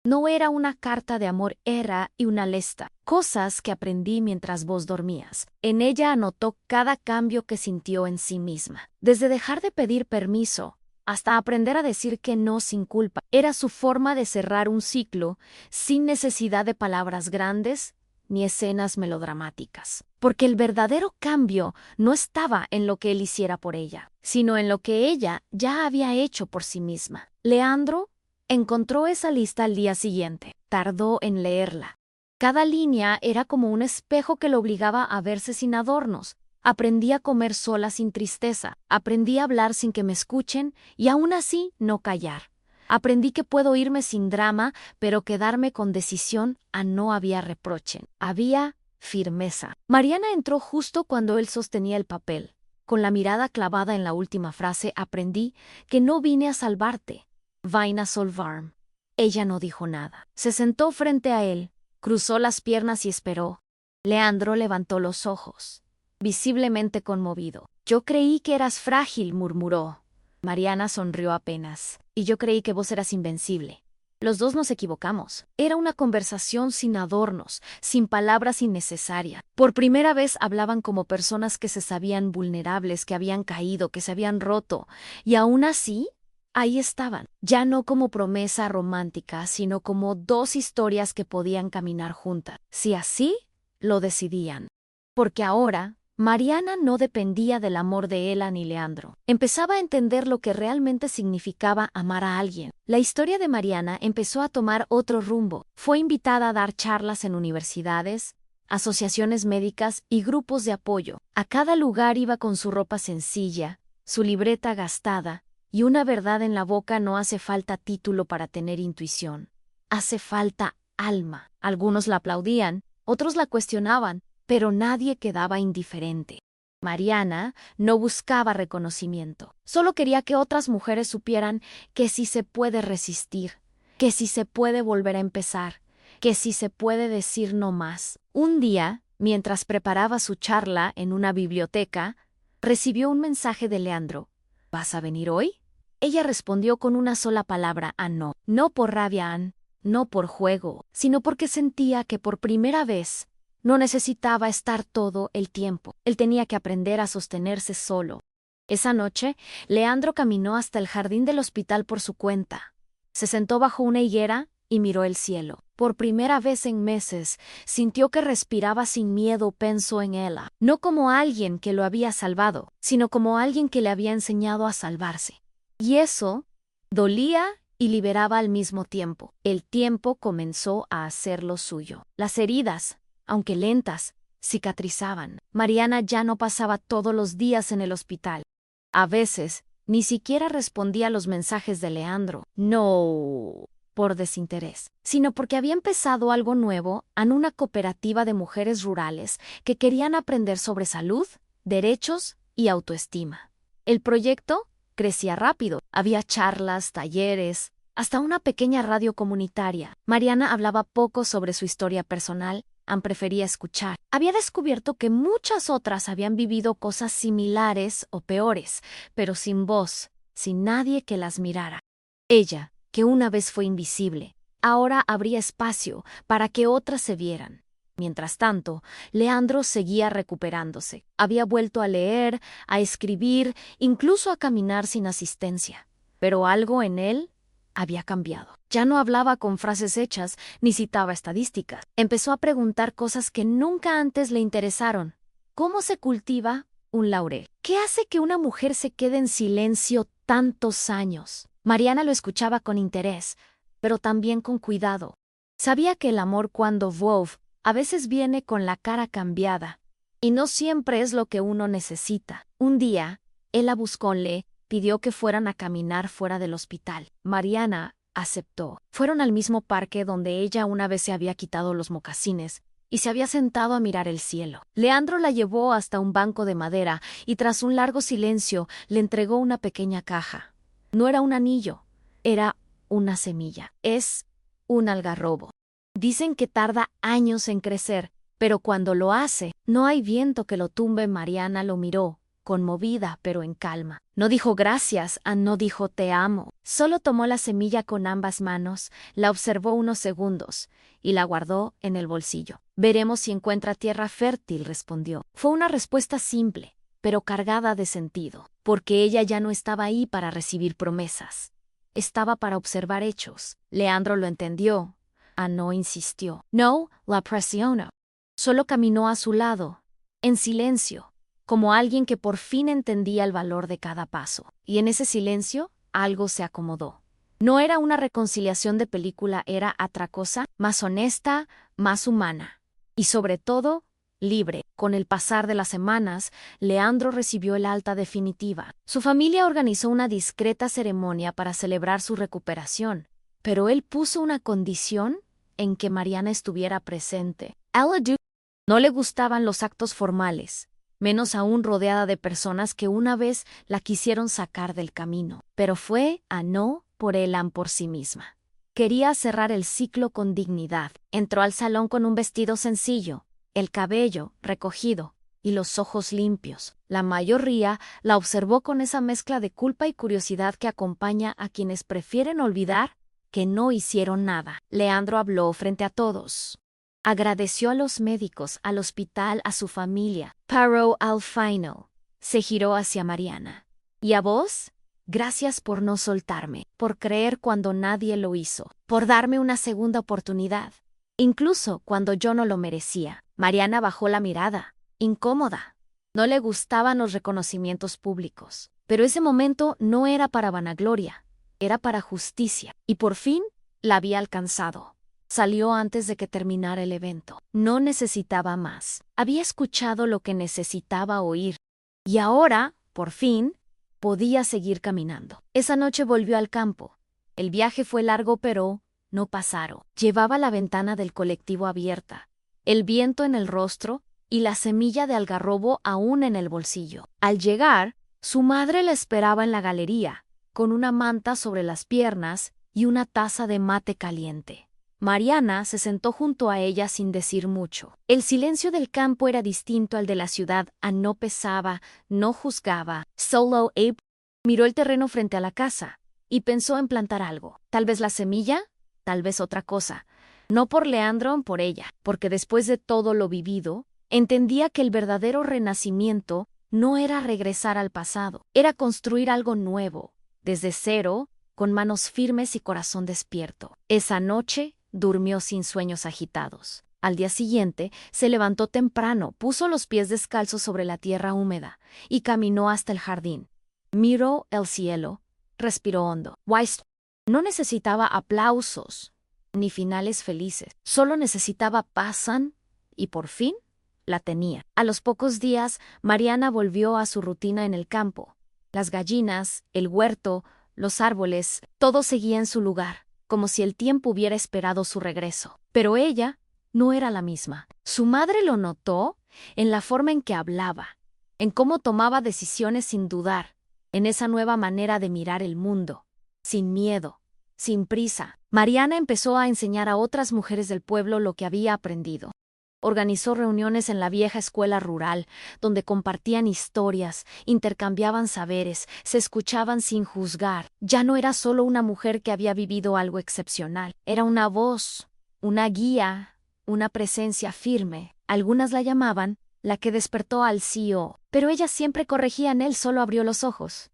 [SPEAKER 1] No era una carta de amor, era una lista. Cosas que aprendí mientras vos dormías. En ella anotó cada cambio que sintió en sí misma. Desde dejar de pedir permiso hasta aprender a decir que no sin culpa. Era su forma de cerrar un ciclo sin necesidad de palabras grandes ni escenas melodramáticas. porque el verdadero cambio no estaba en lo que él hiciera por ella, sino en lo que ella ya había hecho por sí misma. Leandro encontró esa lista al día siguiente. Tardó en leerla. Cada línea era como un espejo que lo obligaba a verse sin adornos. Aprendí a comer sola sin tristeza. Aprendí a hablar sin que me escuchen y aún así no callar. Aprendí que puedo irme sin drama, pero quedarme con decisión a no había reproche. Había firmeza. Mariana entró justo cuando él sostenía el papel. Con la mirada clavada en la última frase, aprendí que no vine a salvarte, vine a salvarme. Ella no dijo nada. Se sentó frente a él, cruzó las piernas y esperó. Leandro levantó los ojos, visiblemente conmovido. Yo creí que eras frágil, murmuró. Mariana sonrió apenas. Y yo creí que vos eras invencible. Los dos nos equivocamos. Era una conversación sin adornos, sin palabras innecesarias. Por primera vez hablaban como personas que se sabían vulnerables, que habían caído, que se habían roto. Y aún así, ahí estaban. Ya no como promesa romántica, sino como dos historias que podían caminar juntas, si así lo decidían. Porque ahora Mariana no dependía del amor de Ela ni Leandro. Empezaba a entender lo que realmente significaba amar a alguien. La historia de Mariana empezó a tomar otro rumbo. Fue invitada a dar charlas en universidades, asociaciones médicas y grupos de apoyo. A cada lugar iba con su ropa sencilla, su libreta gastada, y una verdad en la boca. No hace falta título para tener intuición. Hace falta alma. Algunos la aplaudían, otros la cuestionaban, pero nadie quedaba indiferente. Mariana no buscaba reconocimiento. Solo quería que otras mujeres supieran que sí se puede resistir, que sí se puede volver a empezar, que sí se puede decir no más. Un día, mientras preparaba su charla en una biblioteca, recibió un mensaje de Leandro. ¿Vas a venir hoy? Ella respondió con una sola palabra: no. No por rabia, Ann, no por juego, sino porque sentía que por primera vez no necesitaba estar todo el tiempo. Él tenía que aprender a sostenerse solo. Esa noche, Leandro caminó hasta el jardín del hospital por su cuenta. Se sentó bajo una higuera y miró el cielo. Por primera vez en meses, sintió que respiraba sin miedo. Pensó en Ela, no como alguien que lo había salvado, sino como alguien que le había enseñado a salvarse. Y eso dolía y liberaba al mismo tiempo. El tiempo comenzó a hacer lo suyo. Las heridas, aunque lentas, cicatrizaban. Mariana ya no pasaba todos los días en el hospital. A veces, ni siquiera respondía a los mensajes de Leandro. No por desinterés, sino porque había empezado algo nuevo en una cooperativa de mujeres rurales que querían aprender sobre salud, derechos y autoestima. El proyecto crecía rápido. Había charlas, talleres, hasta una pequeña radio comunitaria. Mariana hablaba poco sobre su historia personal. Ann prefería escuchar. Había descubierto que muchas otras habían vivido cosas similares o peores, pero sin voz, sin nadie que las mirara. Ella, que una vez fue invisible, ahora habría espacio para que otras se vieran. Mientras tanto, Leandro seguía recuperándose. Había vuelto a leer, a escribir, incluso a caminar sin asistencia. Pero algo en él había cambiado. Ya no hablaba con frases hechas ni citaba estadísticas. Empezó a preguntar cosas que nunca antes le interesaron. ¿Cómo se cultiva un laurel? ¿Qué hace que una mujer se quede en silencio tantos años? Mariana lo escuchaba con interés, pero también con cuidado. Sabía que el amor cuando vuelve a veces viene con la cara cambiada, y no siempre es lo que uno necesita. Un día, él la buscóle, pidió que fueran a caminar fuera del hospital. Mariana aceptó. Fueron al mismo parque donde ella una vez se había quitado los mocasines y se había sentado a mirar el cielo. Leandro la llevó hasta un banco de madera y tras un largo silencio le entregó una pequeña caja. No era un anillo, era una semilla. Es un algarrobo. Dicen que tarda años en crecer, pero cuando lo hace, no hay viento que lo tumbe. Mariana lo miró, conmovida pero en calma. No dijo gracias, no dijo te amo. Solo tomó la semilla con ambas manos, la observó unos segundos y la guardó en el bolsillo. Veremos si encuentra tierra fértil, respondió. Fue una respuesta simple, pero cargada de sentido, porque ella ya no estaba ahí para recibir promesas. Estaba para observar hechos. Leandro lo entendió. No insistió. No la presionó. Solo caminó a su lado, en silencio, como alguien que por fin entendía el valor de cada paso. Y en ese silencio, algo se acomodó. No era una reconciliación de película, era otra cosa, más honesta, más humana. Y sobre todo, libre. Con el pasar de las semanas, Leandro recibió el alta definitiva. Su familia organizó una discreta ceremonia para celebrar su recuperación, pero él puso una condición en que Mariana estuviera presente. No le gustaban los actos formales, menos aún rodeada de personas que una vez la quisieron sacar del camino, pero fue a no por Elan por sí misma. Quería cerrar el ciclo con dignidad. Entró al salón con un vestido sencillo, el cabello recogido y los ojos limpios. La mayoría la observó con esa mezcla de culpa y curiosidad que acompaña a quienes prefieren olvidar que no hicieron nada. Leandro habló frente a todos. Agradeció a los médicos, al hospital, a su familia. Paró al final. Se giró hacia Mariana. ¿Y a vos? Gracias por no soltarme, por creer cuando nadie lo hizo, por darme una segunda oportunidad, incluso cuando yo no lo merecía. Mariana bajó la mirada, incómoda. No le gustaban los reconocimientos públicos, pero ese momento no era para vanagloria, era para justicia, y por fin la había alcanzado. Salió antes de que terminara el evento. No necesitaba más. Había escuchado lo que necesitaba oír. Y ahora, por fin, podía seguir caminando. Esa noche volvió al campo. El viaje fue largo, pero no pasaron. Llevaba la ventana del colectivo abierta, el viento en el rostro y la semilla de algarrobo aún en el bolsillo. Al llegar, su madre la esperaba en la galería, con una manta sobre las piernas y una taza de mate caliente. Mariana se sentó junto a ella sin decir mucho. El silencio del campo era distinto al de la ciudad. No pesaba, no juzgaba. Solo Abe miró el terreno frente a la casa y pensó en plantar algo. Tal vez la semilla, tal vez otra cosa. No por Leandro, por ella, porque después de todo lo vivido, entendía que el verdadero renacimiento no era regresar al pasado, era construir algo nuevo, desde cero, con manos firmes y corazón despierto. Esa noche durmió sin sueños agitados. Al día siguiente, se levantó temprano, puso los pies descalzos sobre la tierra húmeda y caminó hasta el jardín. Miró el cielo, respiró hondo. Weiss no necesitaba aplausos ni finales felices, solo necesitaba paz y por fin la tenía. A los pocos días, Mariana volvió a su rutina en el campo. Las gallinas, el huerto, los árboles, todo seguía en su lugar, como si el tiempo hubiera esperado su regreso. Pero ella no era la misma. Su madre lo notó en la forma en que hablaba, en cómo tomaba decisiones sin dudar, en esa nueva manera de mirar el mundo, sin miedo, sin prisa. Mariana empezó a enseñar a otras mujeres del pueblo lo que había aprendido. Organizó reuniones en la vieja escuela rural, donde compartían historias, intercambiaban saberes, se escuchaban sin juzgar. Ya no era solo una mujer que había vivido algo excepcional, era una voz, una guía, una presencia firme. Algunas la llamaban la que despertó al CEO, pero ella siempre corregía en él, solo abrió los ojos.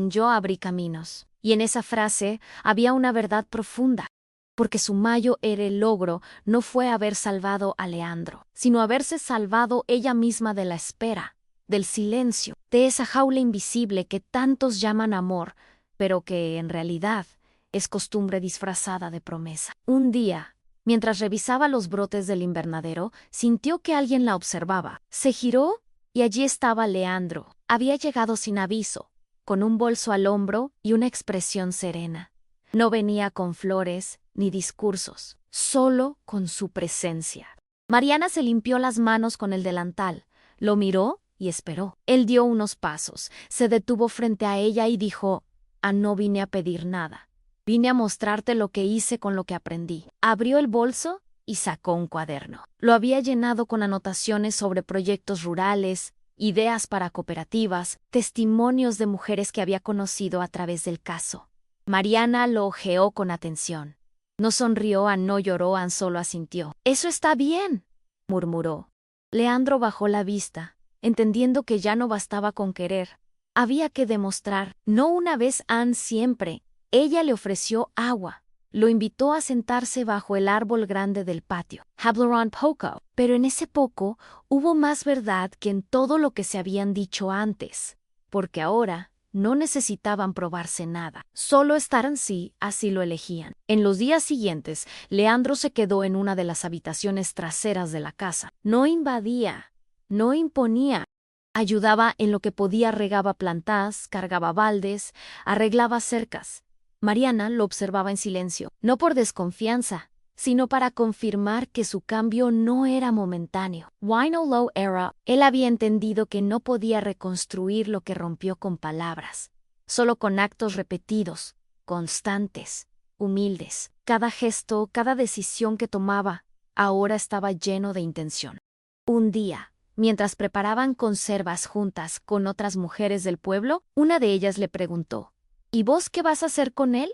[SPEAKER 1] Yo abrí caminos. Y en esa frase había una verdad profunda. Porque su mayor logro no fue haber salvado a Leandro, sino haberse salvado ella misma de la espera, del silencio, de esa jaula invisible que tantos llaman amor, pero que en realidad es costumbre disfrazada de promesa. Un día, mientras revisaba los brotes del invernadero, sintió que alguien la observaba. Se giró y allí estaba Leandro. Había llegado sin aviso, con un bolso al hombro y una expresión serena. No venía con flores ni discursos, solo con su presencia. Mariana se limpió las manos con el delantal, lo miró y esperó. Él dio unos pasos, se detuvo frente a ella y dijo: no vine a pedir nada. Vine a mostrarte lo que hice con lo que aprendí. Abrió el bolso y sacó un cuaderno. Lo había llenado con anotaciones sobre proyectos rurales, ideas para cooperativas, testimonios de mujeres que había conocido a través del caso. Mariana lo hojeó con atención. No sonrió, no lloró, solo asintió. «Eso está bien», murmuró. Leandro bajó la vista, entendiendo que ya no bastaba con querer. Había que demostrar, no una vez, siempre. Ella le ofreció agua, Lo invitó a sentarse bajo el árbol grande del patio. Hablaron poco, pero en ese poco hubo más verdad que en todo lo que se habían dicho antes, porque ahora no necesitaban probarse nada, solo estar en sí, así lo elegían. En los días siguientes, Leandro se quedó en una de las habitaciones traseras de la casa. No invadía, no imponía. Ayudaba en lo que podía, regaba plantas, cargaba baldes, arreglaba cercas. Mariana lo observaba en silencio, no por desconfianza, sino para confirmar que su cambio no era momentáneo. Wine or Low era, él había entendido que no podía reconstruir lo que rompió con palabras, solo con actos repetidos, constantes, humildes. Cada gesto, cada decisión que tomaba, ahora estaba lleno de intención. Un día, mientras preparaban conservas juntas con otras mujeres del pueblo, una de ellas le preguntó: ¿Y vos qué vas a hacer con él?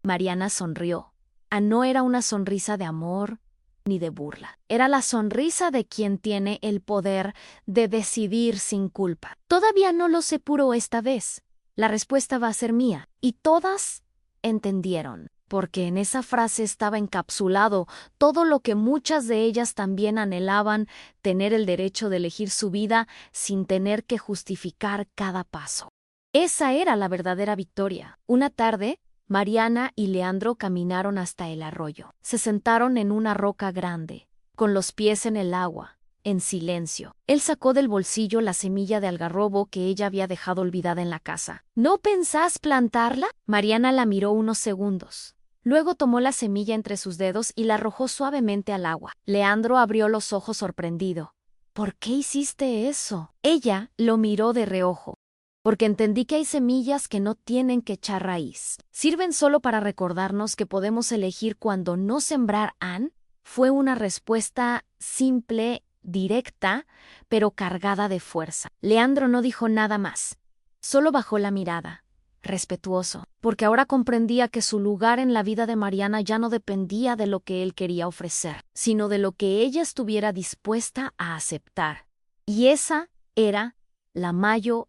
[SPEAKER 1] Mariana sonrió. No era una sonrisa de amor ni de burla. Era la sonrisa de quien tiene el poder de decidir sin culpa. Todavía no lo sé puro esta vez. La respuesta va a ser mía. Y todas entendieron, porque en esa frase estaba encapsulado todo lo que muchas de ellas también anhelaban: tener el derecho de elegir su vida sin tener que justificar cada paso. Esa era la verdadera victoria. Una tarde, Mariana y Leandro caminaron hasta el arroyo. Se sentaron en una roca grande, con los pies en el agua, en silencio. Él sacó del bolsillo la semilla de algarrobo que ella había dejado olvidada en la casa. ¿No pensás plantarla? Mariana la miró unos segundos. Luego tomó la semilla entre sus dedos y la arrojó suavemente al agua. Leandro abrió los ojos sorprendido. ¿Por qué hiciste eso? Ella lo miró de reojo. Porque entendí que hay semillas que no tienen que echar raíz. Sirven solo para recordarnos que podemos elegir cuándo no sembrar. Fue una respuesta simple, directa, pero cargada de fuerza. Leandro no dijo nada más. Solo bajó la mirada, respetuoso, porque ahora comprendía que su lugar en la vida de Mariana ya no dependía de lo que él quería ofrecer, sino de lo que ella estuviera dispuesta a aceptar. Y esa era la mayor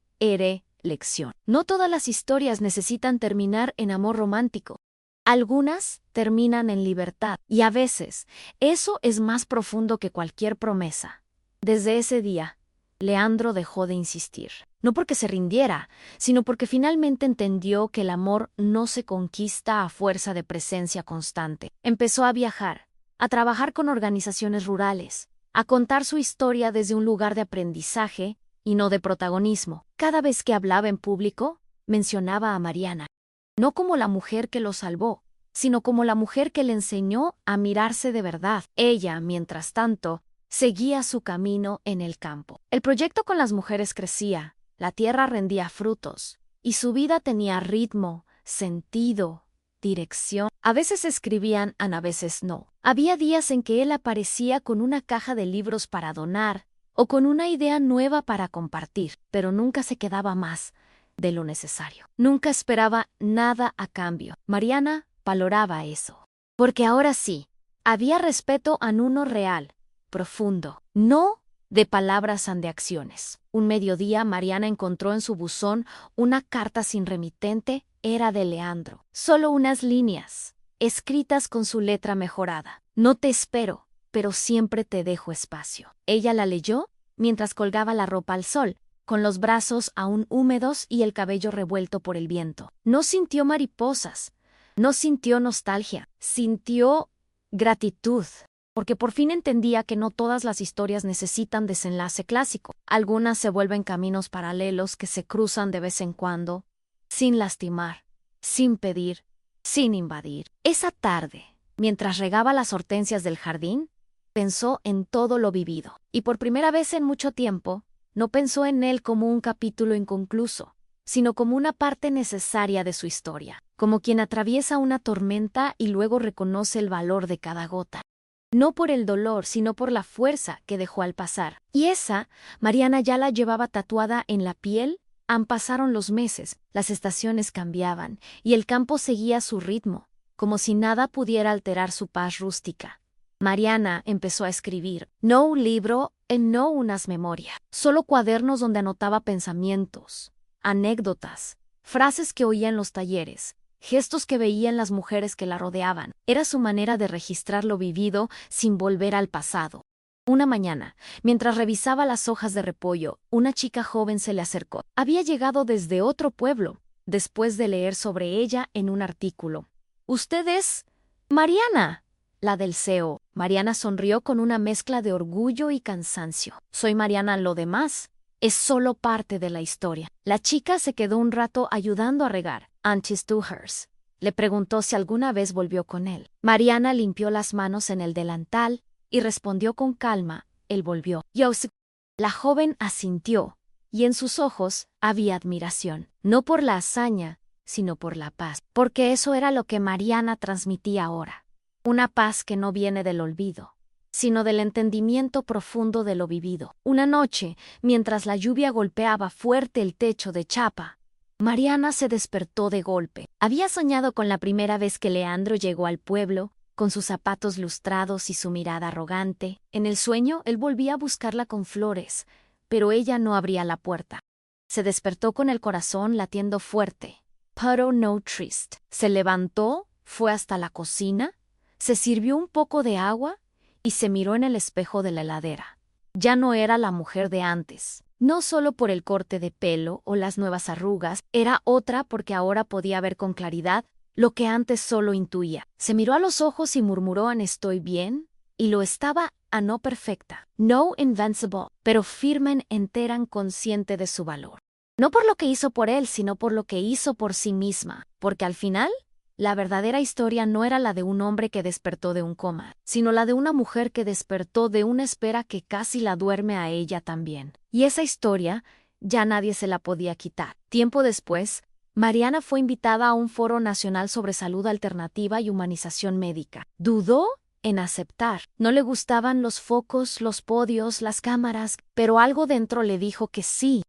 [SPEAKER 1] lección. No todas las historias necesitan terminar en amor romántico. Algunas terminan en libertad, y a veces eso es más profundo que cualquier promesa. Desde ese día, Leandro dejó de insistir. No porque se rindiera, sino porque finalmente entendió que el amor no se conquista a fuerza de presencia constante. Empezó a viajar, a trabajar con organizaciones rurales, a contar su historia desde un lugar de aprendizaje y no de protagonismo. Cada vez que hablaba en público, mencionaba a Mariana, no como la mujer que lo salvó, sino como la mujer que le enseñó a mirarse de verdad. Ella, mientras tanto, seguía su camino en el campo. El proyecto con las mujeres crecía, la tierra rendía frutos, y su vida tenía ritmo, sentido, dirección. A veces escribían, a veces no. Había días en que él aparecía con una caja de libros para donar, o con una idea nueva para compartir, pero nunca se quedaba más de lo necesario. Nunca esperaba nada a cambio. Mariana valoraba eso, porque ahora sí, había respeto a uno real, profundo, no de palabras de acciones. Un mediodía, Mariana encontró en su buzón una carta sin remitente. Era de Leandro. Solo unas líneas, escritas con su letra mejorada. No te espero, pero siempre te dejo espacio. Ella la leyó mientras colgaba la ropa al sol, con los brazos aún húmedos y el cabello revuelto por el viento. No sintió mariposas, no sintió nostalgia, sintió gratitud, porque por fin entendía que no todas las historias necesitan desenlace clásico. Algunas se vuelven caminos paralelos que se cruzan de vez en cuando, sin lastimar, sin pedir, sin invadir. Esa tarde, mientras regaba las hortensias del jardín, pensó en todo lo vivido, y por primera vez en mucho tiempo, no pensó en él como un capítulo inconcluso, sino como una parte necesaria de su historia, como quien atraviesa una tormenta y luego reconoce el valor de cada gota. No por el dolor, sino por la fuerza que dejó al pasar. Y esa, Mariana ya la llevaba tatuada en la piel. Pasaron los meses, las estaciones cambiaban, y el campo seguía su ritmo, como si nada pudiera alterar su paz rústica. Mariana empezó a escribir, no un libro, no unas memorias, solo cuadernos donde anotaba pensamientos, anécdotas, frases que oía en los talleres, gestos que veía en las mujeres que la rodeaban. Era su manera de registrar lo vivido sin volver al pasado. Una mañana, mientras revisaba las hojas de repollo, una chica joven se le acercó. Había llegado desde otro pueblo, después de leer sobre ella en un artículo. «¿Usted es Mariana?» La del CEO. Mariana sonrió con una mezcla de orgullo y cansancio. «Soy Mariana, lo demás es solo parte de la historia». La chica se quedó un rato ayudando a regar. «Antes tú, Hers». Le preguntó si alguna vez volvió con él. Mariana limpió las manos en el delantal y respondió con calma. Él volvió. «Yo sí». La joven asintió, y en sus ojos había admiración. No por la hazaña, sino por la paz. Porque eso era lo que Mariana transmitía ahora. Una paz que no viene del olvido, sino del entendimiento profundo de lo vivido. Una noche, mientras la lluvia golpeaba fuerte el techo de chapa, Mariana se despertó de golpe. Había soñado con la primera vez que Leandro llegó al pueblo, con sus zapatos lustrados y su mirada arrogante. En el sueño, él volvía a buscarla con flores, pero ella no abría la puerta. Se despertó con el corazón latiendo fuerte, pero no triste. Se levantó, fue hasta la cocina, se sirvió un poco de agua y se miró en el espejo de la heladera. Ya no era la mujer de antes. No solo por el corte de pelo o las nuevas arrugas, era otra porque ahora podía ver con claridad lo que antes solo intuía. Se miró a los ojos y murmuró en «¿Estoy bien?» Y lo estaba a no perfecta, no invincible, pero firme, entera, consciente de su valor. No por lo que hizo por él, sino por lo que hizo por sí misma, porque al final la verdadera historia no era la de un hombre que despertó de un coma, sino la de una mujer que despertó de una espera que casi la duerme a ella también. Y esa historia ya nadie se la podía quitar. Tiempo después, Mariana fue invitada a un foro nacional sobre salud alternativa y humanización médica. Dudó en aceptar. No le gustaban los focos, los podios, las cámaras, pero algo dentro le dijo que sí.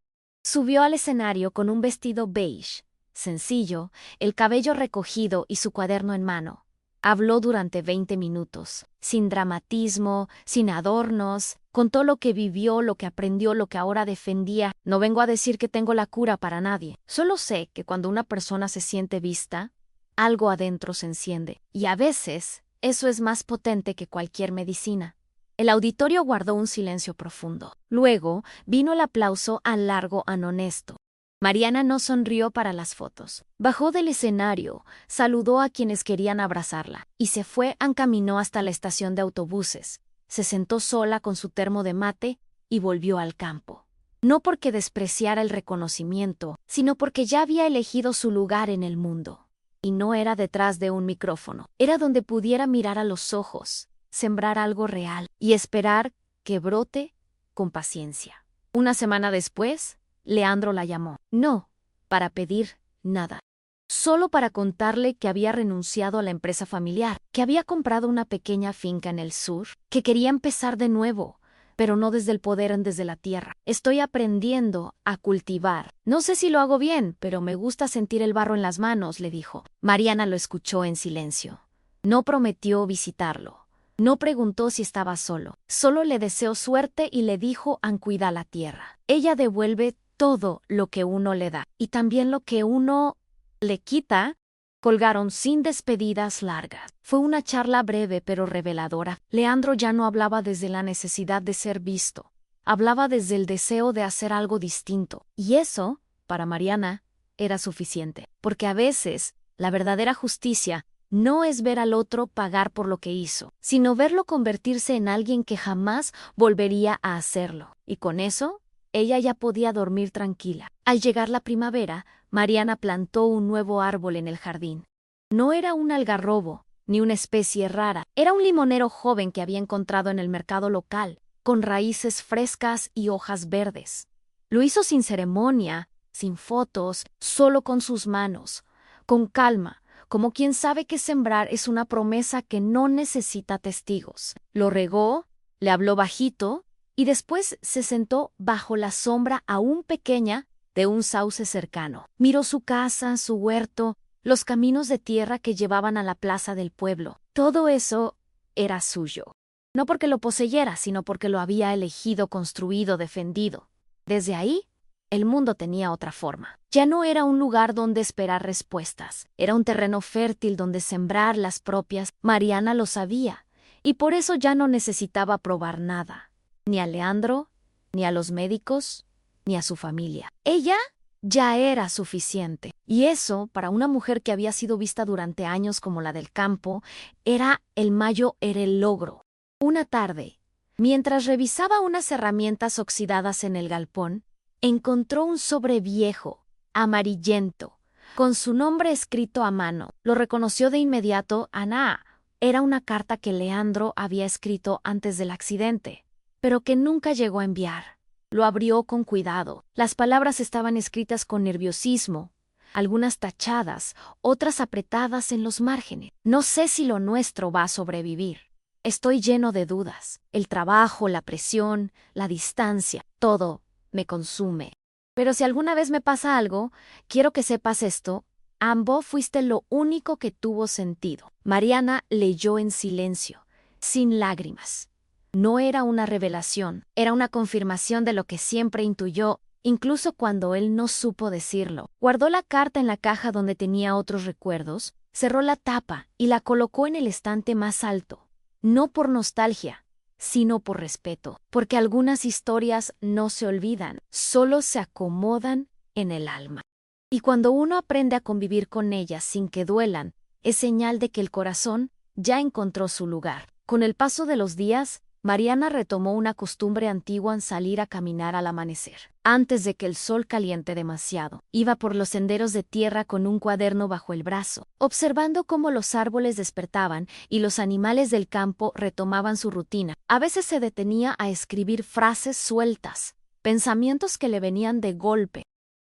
[SPEAKER 1] Subió al escenario con un vestido beige, sencillo, el cabello recogido y su cuaderno en mano. Habló durante 20 minutos, sin dramatismo, sin adornos, contó lo que vivió, lo que aprendió, lo que ahora defendía. No vengo a decir que tengo la cura para nadie. Solo sé que cuando una persona se siente vista, algo adentro se enciende. Y a veces, eso es más potente que cualquier medicina. El auditorio guardó un silencio profundo. Luego vino el aplauso a largo, honesto. Mariana no sonrió para las fotos. Bajó del escenario, saludó a quienes querían abrazarla y se fue, encaminó hasta la estación de autobuses. Se sentó sola con su termo de mate y volvió al campo. No porque despreciara el reconocimiento, sino porque ya había elegido su lugar en el mundo. Y no era detrás de un micrófono, era donde pudiera mirar a los ojos, sembrar algo real y esperar que brote con paciencia. Una semana después, Leandro la llamó. No para pedir nada, solo para contarle que había renunciado a la empresa familiar, que había comprado una pequeña finca en el sur, que quería empezar de nuevo, pero no desde el poder, desde la tierra. Estoy aprendiendo a cultivar. No sé si lo hago bien, pero me gusta sentir el barro en las manos, le dijo. Mariana lo escuchó en silencio. No prometió visitarlo. No preguntó si estaba solo. Solo le deseó suerte y le dijo: cuida la tierra. Ella devuelve todo lo que uno le da y también lo que uno le quita. Colgaron sin despedidas largas. Fue una charla breve pero reveladora. Leandro ya no hablaba desde la necesidad de ser visto. Hablaba desde el deseo de hacer algo distinto. Y eso, para Mariana, era suficiente. Porque a veces, la verdadera justicia no es ver al otro pagar por lo que hizo, sino verlo convertirse en alguien que jamás volvería a hacerlo. Y con eso, ella ya podía dormir tranquila. Al llegar la primavera, Mariana plantó un nuevo árbol en el jardín. No era un algarrobo, ni una especie rara. Era un limonero joven que había encontrado en el mercado local, con raíces frescas y hojas verdes. Lo hizo sin ceremonia, sin fotos, solo con sus manos, con calma, como quien sabe que sembrar es una promesa que no necesita testigos. Lo regó, le habló bajito, y después se sentó bajo la sombra aún pequeña de un sauce cercano. Miró su casa, su huerto, los caminos de tierra que llevaban a la plaza del pueblo. Todo eso era suyo. No porque lo poseyera, sino porque lo había elegido, construido, defendido. Desde ahí, El mundo tenía otra forma. Ya no era un lugar donde esperar respuestas. Era un terreno fértil donde sembrar las propias. Mariana lo sabía, y por eso ya no necesitaba probar nada. Ni a Leandro, ni a los médicos, ni a su familia. Ella ya era suficiente. Y eso, para una mujer que había sido vista durante años como la del campo, era el logro. Una tarde, mientras revisaba unas herramientas oxidadas en el galpón, encontró un sobre viejo, amarillento, con su nombre escrito a mano. Lo reconoció de inmediato Ana. Era una carta que Leandro había escrito antes del accidente, pero que nunca llegó a enviar. Lo abrió con cuidado. Las palabras estaban escritas con nerviosismo, algunas tachadas, otras apretadas en los márgenes. No sé si lo nuestro va a sobrevivir. Estoy lleno de dudas. El trabajo, la presión, la distancia, todo me consume. Pero si alguna vez me pasa algo, quiero que sepas esto. Ambos fuiste lo único que tuvo sentido. Mariana leyó en silencio, sin lágrimas. No era una revelación, era una confirmación de lo que siempre intuyó, incluso cuando él no supo decirlo. Guardó la carta en la caja donde tenía otros recuerdos, cerró la tapa y la colocó en el estante más alto. No por nostalgia, sino por respeto, porque algunas historias no se olvidan, solo se acomodan en el alma. Y cuando uno aprende a convivir con ellas sin que duelan, es señal de que el corazón ya encontró su lugar. Con el paso de los días, Mariana retomó una costumbre antigua en salir a caminar al amanecer. Antes de que el sol caliente demasiado, iba por los senderos de tierra con un cuaderno bajo el brazo, observando cómo los árboles despertaban y los animales del campo retomaban su rutina. A veces se detenía a escribir frases sueltas, pensamientos que le venían de golpe.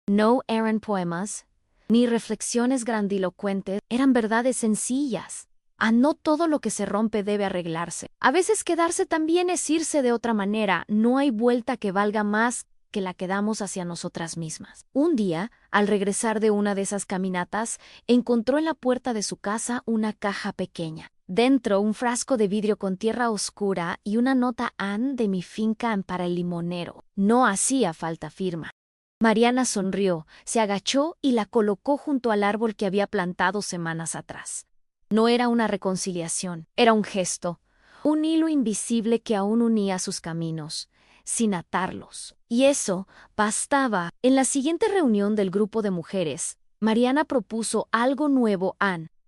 [SPEAKER 1] No eran poemas, ni reflexiones grandilocuentes, eran verdades sencillas. No todo lo que se rompe debe arreglarse. A veces quedarse también es irse de otra manera. No hay vuelta que valga más que la que damos hacia nosotras mismas. Un día, al regresar de una de esas caminatas, encontró en la puerta de su casa una caja pequeña. Dentro, un frasco de vidrio con tierra oscura y una nota de mi finca para el limonero. No hacía falta firma. Mariana sonrió, se agachó y la colocó junto al árbol que había plantado semanas atrás. No era una reconciliación, era un gesto, un hilo invisible que aún unía sus caminos, sin atarlos. Y eso bastaba. En la siguiente reunión del grupo de mujeres, Mariana propuso algo nuevo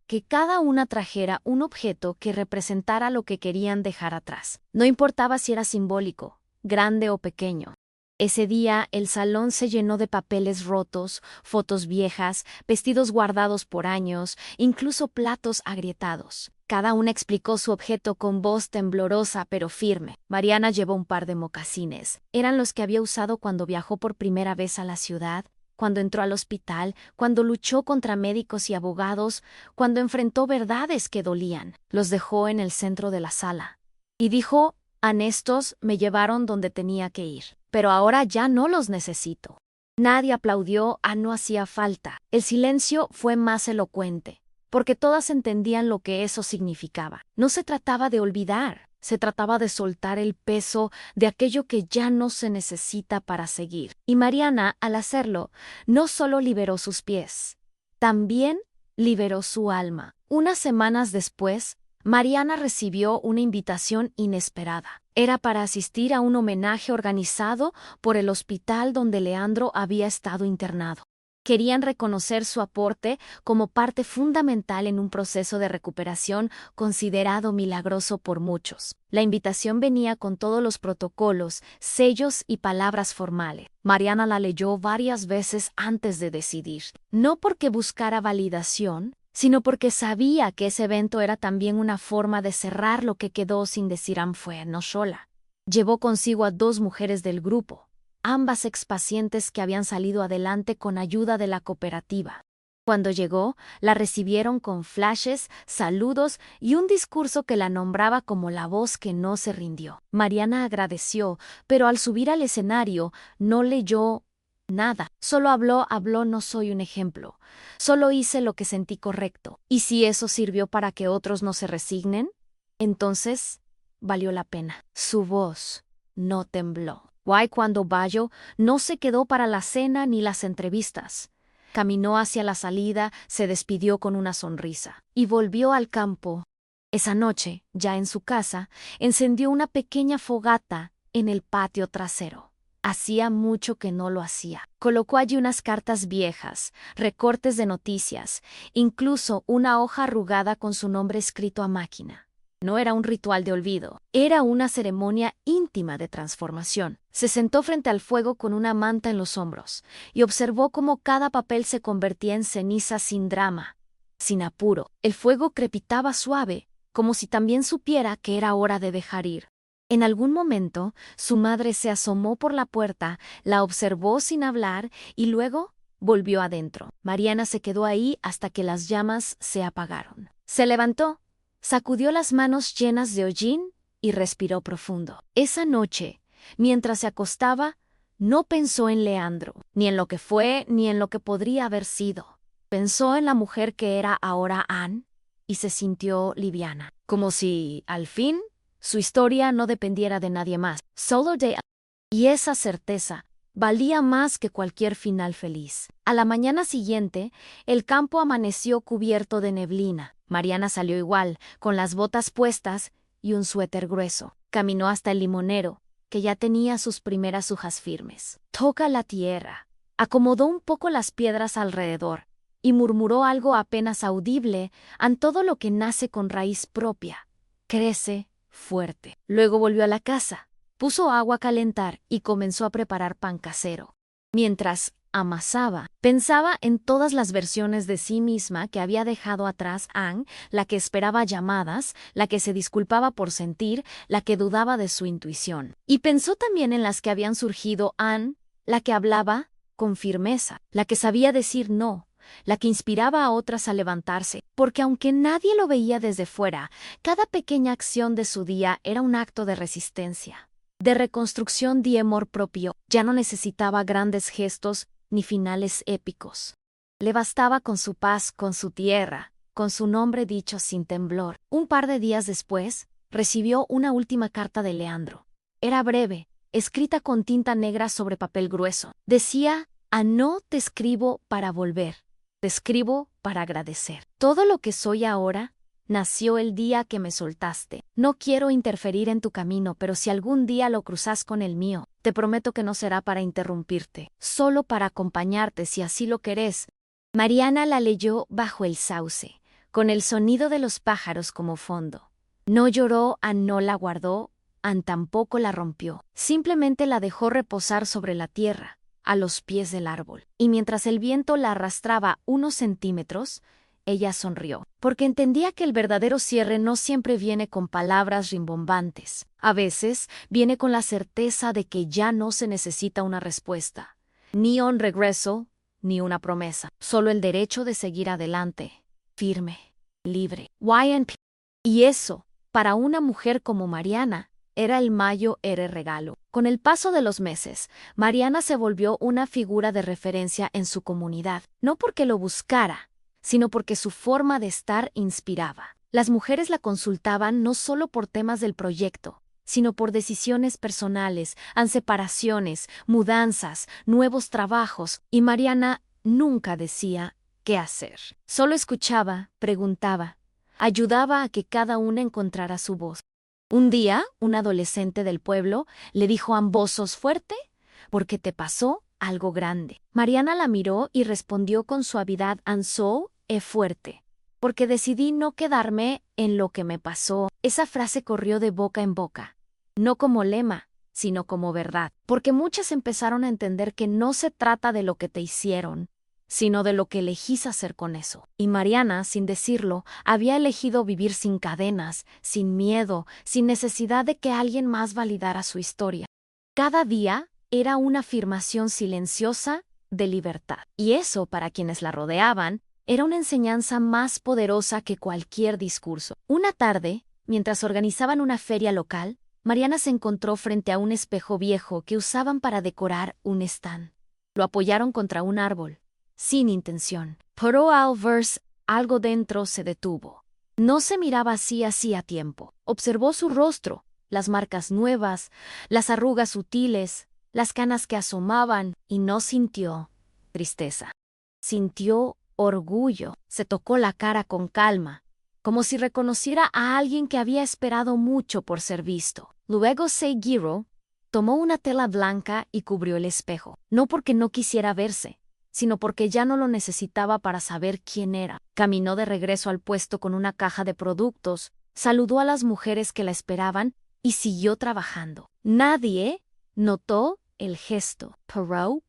[SPEAKER 1] que cada una trajera un objeto que representara lo que querían dejar atrás. No importaba si era simbólico, grande o pequeño. Ese día el salón se llenó de papeles rotos, fotos viejas, vestidos guardados por años, incluso platos agrietados. Cada una explicó su objeto con voz temblorosa pero firme. Mariana llevó un par de mocasines. Eran los que había usado cuando viajó por primera vez a la ciudad, cuando entró al hospital, cuando luchó contra médicos y abogados, cuando enfrentó verdades que dolían. Los dejó en el centro de la sala. Y dijo: estos me llevaron donde tenía que ir, pero ahora ya no los necesito. Nadie aplaudió, no hacía falta. El silencio fue más elocuente, porque todas entendían lo que eso significaba. No se trataba de olvidar, se trataba de soltar el peso de aquello que ya no se necesita para seguir. Y Mariana, al hacerlo, no solo liberó sus pies, también liberó su alma. Unas semanas después, Mariana recibió una invitación inesperada. Era para asistir a un homenaje organizado por el hospital donde Leandro había estado internado. Querían reconocer su aporte como parte fundamental en un proceso de recuperación considerado milagroso por muchos. La invitación venía con todos los protocolos, sellos y palabras formales. Mariana la leyó varias veces antes de decidir. No porque buscara validación, sino porque sabía que ese evento era también una forma de cerrar lo que quedó sin decir fue no sola. Llevó consigo a 2 mujeres del grupo, ambas expacientes que habían salido adelante con ayuda de la cooperativa. Cuando llegó, la recibieron con flashes, saludos y un discurso que la nombraba como la voz que no se rindió. Mariana agradeció, pero al subir al escenario no leyó nada. Solo habló, no soy un ejemplo. Solo hice lo que sentí correcto. ¿Y si eso sirvió para que otros no se resignen? Entonces, valió la pena. Su voz no tembló. Guay cuando Bayo no se quedó para la cena ni las entrevistas. Caminó hacia la salida, se despidió con una sonrisa y volvió al campo. Esa noche, ya en su casa, encendió una pequeña fogata en el patio trasero. Hacía mucho que no lo hacía. Colocó allí unas cartas viejas, recortes de noticias, incluso una hoja arrugada con su nombre escrito a máquina. No era un ritual de olvido, era una ceremonia íntima de transformación. Se sentó frente al fuego con una manta en los hombros y observó cómo cada papel se convertía en ceniza sin drama, sin apuro. El fuego crepitaba suave, como si también supiera que era hora de dejar ir. En algún momento, su madre se asomó por la puerta, la observó sin hablar y luego volvió adentro. Mariana se quedó ahí hasta que las llamas se apagaron. Se levantó, sacudió las manos llenas de hollín y respiró profundo. Esa noche, mientras se acostaba, no pensó en Leandro, ni en lo que fue, ni en lo que podría haber sido. Pensó en la mujer que era ahora Anne y se sintió liviana, como si, al fin, su historia no dependiera de nadie más, solo de Anne. Y esa certeza valía más que cualquier final feliz. A la mañana siguiente, el campo amaneció cubierto de neblina. Mariana salió igual, con las botas puestas y un suéter grueso. Caminó hasta el limonero, que ya tenía sus primeras hojas firmes. Toca la tierra. Acomodó un poco las piedras alrededor y murmuró algo apenas audible ante todo lo que nace con raíz propia. Crece fuerte. Luego volvió a la casa, puso agua a calentar y comenzó a preparar pan casero. Mientras amasaba, pensaba en todas las versiones de sí misma que había dejado atrás Anne, la que esperaba llamadas, la que se disculpaba por sentir, la que dudaba de su intuición. Y pensó también en las que habían surgido Anne, la que hablaba con firmeza, la que sabía decir no, la que inspiraba a otras a levantarse, porque aunque nadie lo veía desde fuera, cada pequeña acción de su día era un acto de resistencia, de reconstrucción de amor propio. Ya no necesitaba grandes gestos ni finales épicos. Le bastaba con su paz, con su tierra, con su nombre dicho sin temblor. Un par de días después, recibió una última carta de Leandro. Era breve, escrita con tinta negra sobre papel grueso. Decía: no te escribo para volver, te escribo para agradecer. Todo lo que soy ahora nació el día que me soltaste. No quiero interferir en tu camino, pero si algún día lo cruzas con el mío, te prometo que no será para interrumpirte, solo para acompañarte si así lo querés. Mariana la leyó bajo el sauce, con el sonido de los pájaros como fondo. No lloró, no la guardó, tampoco la rompió. Simplemente la dejó reposar sobre la tierra, a los pies del árbol. Y mientras el viento la arrastraba unos centímetros, ella sonrió, porque entendía que el verdadero cierre no siempre viene con palabras rimbombantes. A veces viene con la certeza de que ya no se necesita una respuesta, ni un regreso, ni una promesa, solo el derecho de seguir adelante, firme, libre. YNP. Y eso, para una mujer como Mariana, era el mayo era regalo. Con el paso de los meses, Mariana se volvió una figura de referencia en su comunidad, no porque lo buscara, sino porque su forma de estar inspiraba. Las mujeres la consultaban no solo por temas del proyecto, sino por decisiones personales, separaciones, mudanzas, nuevos trabajos, y Mariana nunca decía qué hacer. Solo escuchaba, preguntaba, ayudaba a que cada una encontrara su voz. Un día, un adolescente del pueblo le dijo a ambos: fuerte, porque te pasó algo grande. Mariana la miró y respondió con suavidad: fuerte, porque decidí no quedarme en lo que me pasó. Esa frase corrió de boca en boca, no como lema, sino como verdad, porque muchas empezaron a entender que no se trata de lo que te hicieron, sino de lo que elegís hacer con eso. Y Mariana, sin decirlo, había elegido vivir sin cadenas, sin miedo, sin necesidad de que alguien más validara su historia. Cada día era una afirmación silenciosa de libertad. Y eso, para quienes la rodeaban, era una enseñanza más poderosa que cualquier discurso. Una tarde, mientras organizaban una feria local, Mariana se encontró frente a un espejo viejo que usaban para decorar un stand. Lo apoyaron contra un árbol, sin intención. Pero al ver algo dentro se detuvo. No se miraba así hacía tiempo. Observó su rostro, las marcas nuevas, las arrugas sutiles, las canas que asomaban, y no sintió tristeza. Sintió orgullo. Se tocó la cara con calma, como si reconociera a alguien que había esperado mucho por ser visto. Luego se giró, tomó una tela blanca y cubrió el espejo, no porque no quisiera verse, sino porque ya no lo necesitaba para saber quién era. Caminó de regreso al puesto con una caja de productos, saludó a las mujeres que la esperaban y siguió trabajando. Nadie notó el gesto. Perrault,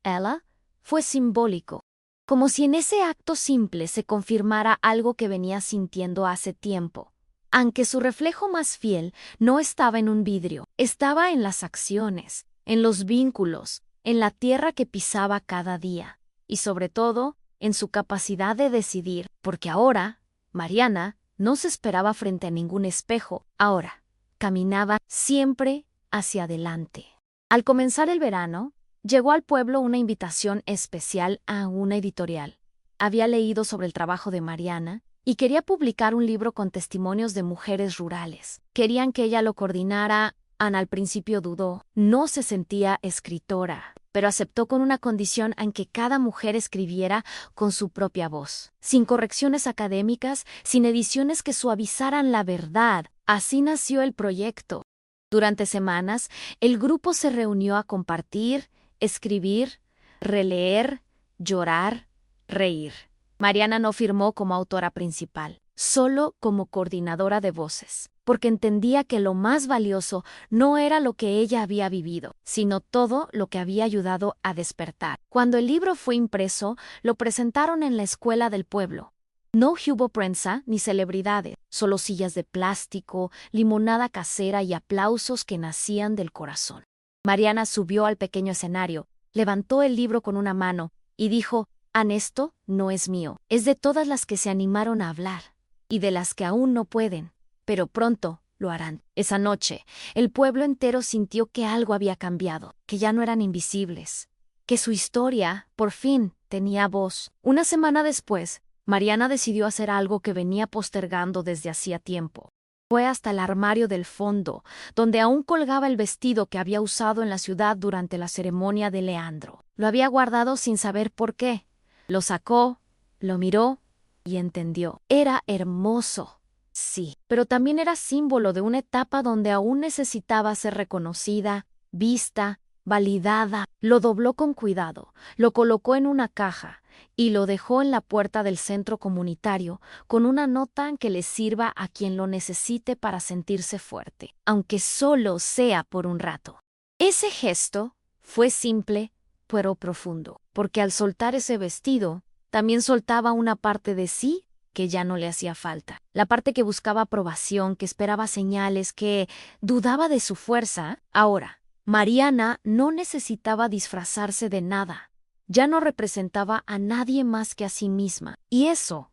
[SPEAKER 1] ella, fue simbólico, como si en ese acto simple se confirmara algo que venía sintiendo hace tiempo. Aunque su reflejo más fiel no estaba en un vidrio, estaba en las acciones, en los vínculos, en la tierra que pisaba cada día, y sobre todo, en su capacidad de decidir, porque ahora, Mariana no se esperaba frente a ningún espejo, ahora, caminaba siempre hacia adelante. Al comenzar el verano, llegó al pueblo una invitación especial a una editorial. Había leído sobre el trabajo de Mariana y quería publicar un libro con testimonios de mujeres rurales. Querían que ella lo coordinara. Ana al principio dudó, no se sentía escritora, pero aceptó con una condición en que cada mujer escribiera con su propia voz, sin correcciones académicas, sin ediciones que suavizaran la verdad. Así nació el proyecto. Durante semanas, el grupo se reunió a compartir, escribir, releer, llorar, reír. Mariana no firmó como autora principal, solo como coordinadora de voces, porque entendía que lo más valioso no era lo que ella había vivido, sino todo lo que había ayudado a despertar. Cuando el libro fue impreso, lo presentaron en la escuela del pueblo. No hubo prensa ni celebridades, solo sillas de plástico, limonada casera y aplausos que nacían del corazón. Mariana subió al pequeño escenario, levantó el libro con una mano y dijo: «Esto no es mío, es de todas las que se animaron a hablar y de las que aún no pueden, pero pronto lo harán». Esa noche, el pueblo entero sintió que algo había cambiado, que ya no eran invisibles, que su historia, por fin, tenía voz. Una semana después, Mariana decidió hacer algo que venía postergando desde hacía tiempo. Fue hasta el armario del fondo, donde aún colgaba el vestido que había usado en la ciudad durante la ceremonia de Leandro. Lo había guardado sin saber por qué. Lo sacó, lo miró y entendió. Era hermoso, sí, pero también era símbolo de una etapa donde aún necesitaba ser reconocida, vista, validada. Lo dobló con cuidado, lo colocó en una caja y lo dejó en la puerta del centro comunitario con una nota que le sirva a quien lo necesite para sentirse fuerte, aunque solo sea por un rato. Ese gesto fue simple, pero profundo, porque al soltar ese vestido, también soltaba una parte de sí que ya no le hacía falta. La parte que buscaba aprobación, que esperaba señales, que dudaba de su fuerza. Ahora, Mariana no necesitaba disfrazarse de nada. Ya no representaba a nadie más que a sí misma. Y eso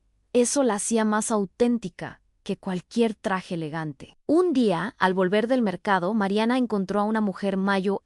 [SPEAKER 1] la hacía más auténtica que cualquier traje elegante. Un día, al volver del mercado, Mariana encontró a una mujer mayor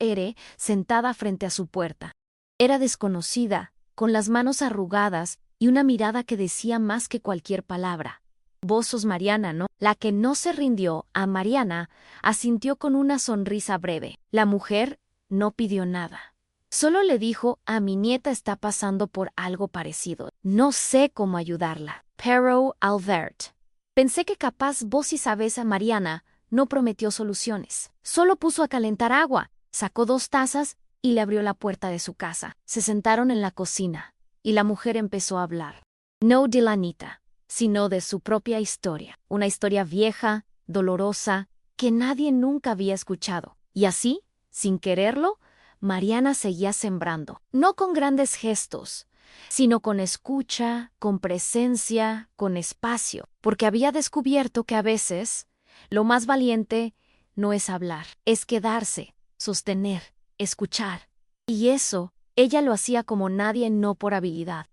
[SPEAKER 1] sentada frente a su puerta. Era desconocida, con las manos arrugadas y una mirada que decía más que cualquier palabra. «Vos sos Mariana, ¿no?». La que no se rindió a Mariana asintió con una sonrisa breve. La mujer no pidió nada. Solo le dijo: «A mi nieta está pasando por algo parecido. No sé cómo ayudarla». Perrault, Albert. «Pensé que capaz vos sí sabés». A Mariana no prometió soluciones. Solo puso a calentar agua, sacó 2 tazas y le abrió la puerta de su casa. Se sentaron en la cocina y la mujer empezó a hablar. No de la nieta, sino de su propia historia. Una historia vieja, dolorosa, que nadie nunca había escuchado. Y así, sin quererlo, Mariana seguía sembrando, no con grandes gestos, sino con escucha, con presencia, con espacio, porque había descubierto que a veces lo más valiente no es hablar, es quedarse, sostener, escuchar. Y eso, ella lo hacía como nadie, no por habilidad,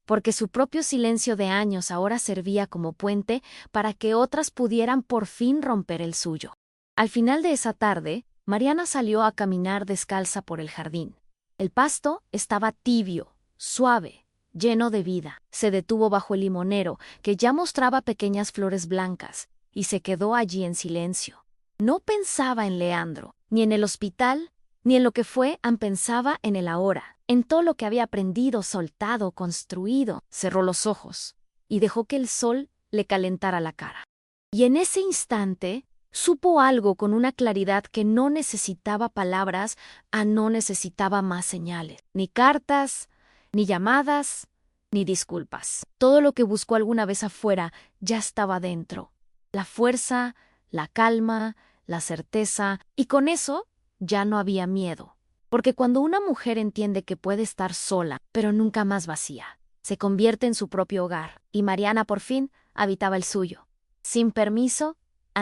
[SPEAKER 1] porque su propio silencio de años ahora servía como puente para que otras pudieran por fin romper el suyo. Al final de esa tarde, Mariana salió a caminar descalza por el jardín. El pasto estaba tibio, suave, lleno de vida. Se detuvo bajo el limonero, que ya mostraba pequeñas flores blancas, y se quedó allí en silencio. No pensaba en Leandro, ni en el hospital, ni en lo que fue, pensaba en el ahora, en todo lo que había aprendido, soltado, construido. Cerró los ojos y dejó que el sol le calentara la cara. Y en ese instante supo algo con una claridad que no necesitaba palabras, no necesitaba más señales, ni cartas, ni llamadas, ni disculpas. Todo lo que buscó alguna vez afuera ya estaba dentro. La fuerza, la calma, la certeza, y con eso ya no había miedo. Porque cuando una mujer entiende que puede estar sola, pero nunca más vacía, se convierte en su propio hogar, y Mariana por fin habitaba el suyo, sin permiso,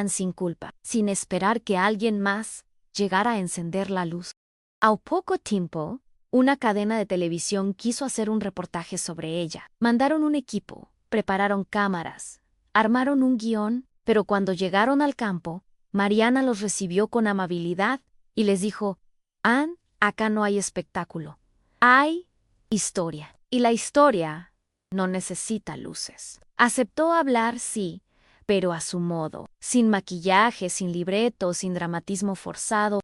[SPEAKER 1] sin culpa, sin esperar que alguien más llegara a encender la luz. A poco tiempo, una cadena de televisión quiso hacer un reportaje sobre ella. Mandaron un equipo, prepararon cámaras, armaron un guión, pero cuando llegaron al campo, Mariana los recibió con amabilidad y les dijo: Ann, acá no hay espectáculo, hay historia. Y la historia no necesita luces. Aceptó hablar, sí, pero a su modo, sin maquillaje, sin libreto, sin dramatismo forzado.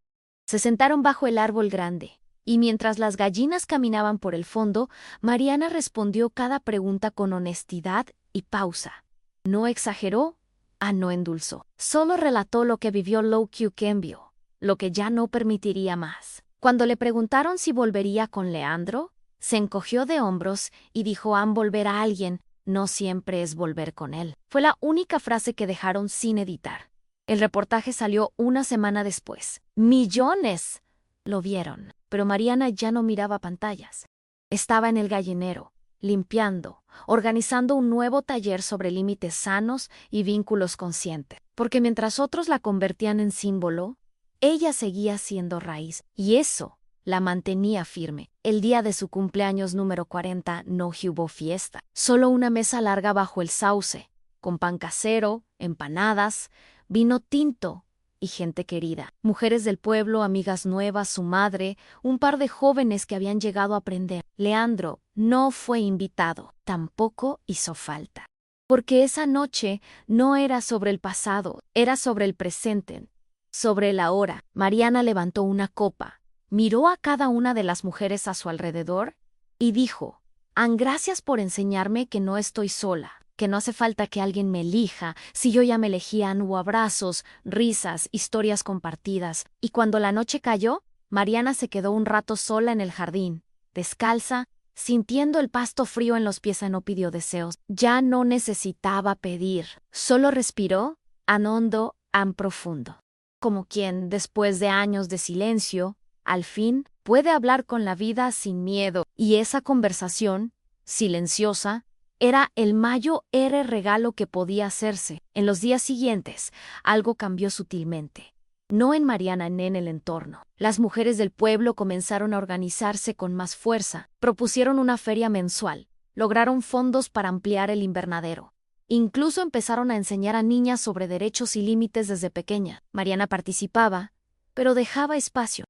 [SPEAKER 1] Se sentaron bajo el árbol grande, y mientras las gallinas caminaban por el fondo, Mariana respondió cada pregunta con honestidad y pausa. No exageró, no endulzó. Solo relató lo que vivió Lo que cambió, lo que ya no permitiría más. Cuando le preguntaron si volvería con Leandro, se encogió de hombros y dijo: volver a alguien no siempre es volver con él. Fue la única frase que dejaron sin editar. El reportaje salió una semana después. Millones lo vieron, pero Mariana ya no miraba pantallas. Estaba en el gallinero, limpiando, organizando un nuevo taller sobre límites sanos y vínculos conscientes. Porque mientras otros la convertían en símbolo, ella seguía siendo raíz, y eso la mantenía firme. El día de su cumpleaños número 40 no hubo fiesta, solo una mesa larga bajo el sauce, con pan casero, empanadas, vino tinto y gente querida. Mujeres del pueblo, amigas nuevas, su madre, un par de jóvenes que habían llegado a aprender. Leandro no fue invitado, tampoco hizo falta. Porque esa noche no era sobre el pasado, era sobre el presente, sobre el ahora. Mariana levantó una copa, miró a cada una de las mujeres a su alrededor y dijo: gracias por enseñarme que no estoy sola, que no hace falta que alguien me elija, si yo ya me elegía. Hubo abrazos, risas, historias compartidas. Y cuando la noche cayó, Mariana se quedó un rato sola en el jardín, descalza, sintiendo el pasto frío en los pies. No pidió deseos, ya no necesitaba pedir, solo respiró, hondo, profundo. Como quien, después de años de silencio, al fin puede hablar con la vida sin miedo. Y esa conversación, silenciosa, era el mayor regalo que podía hacerse. En los días siguientes, algo cambió sutilmente. No en Mariana, en el entorno. Las mujeres del pueblo comenzaron a organizarse con más fuerza. Propusieron una feria mensual. Lograron fondos para ampliar el invernadero. Incluso empezaron a enseñar a niñas sobre derechos y límites desde pequeña. Mariana participaba, pero dejaba espacio.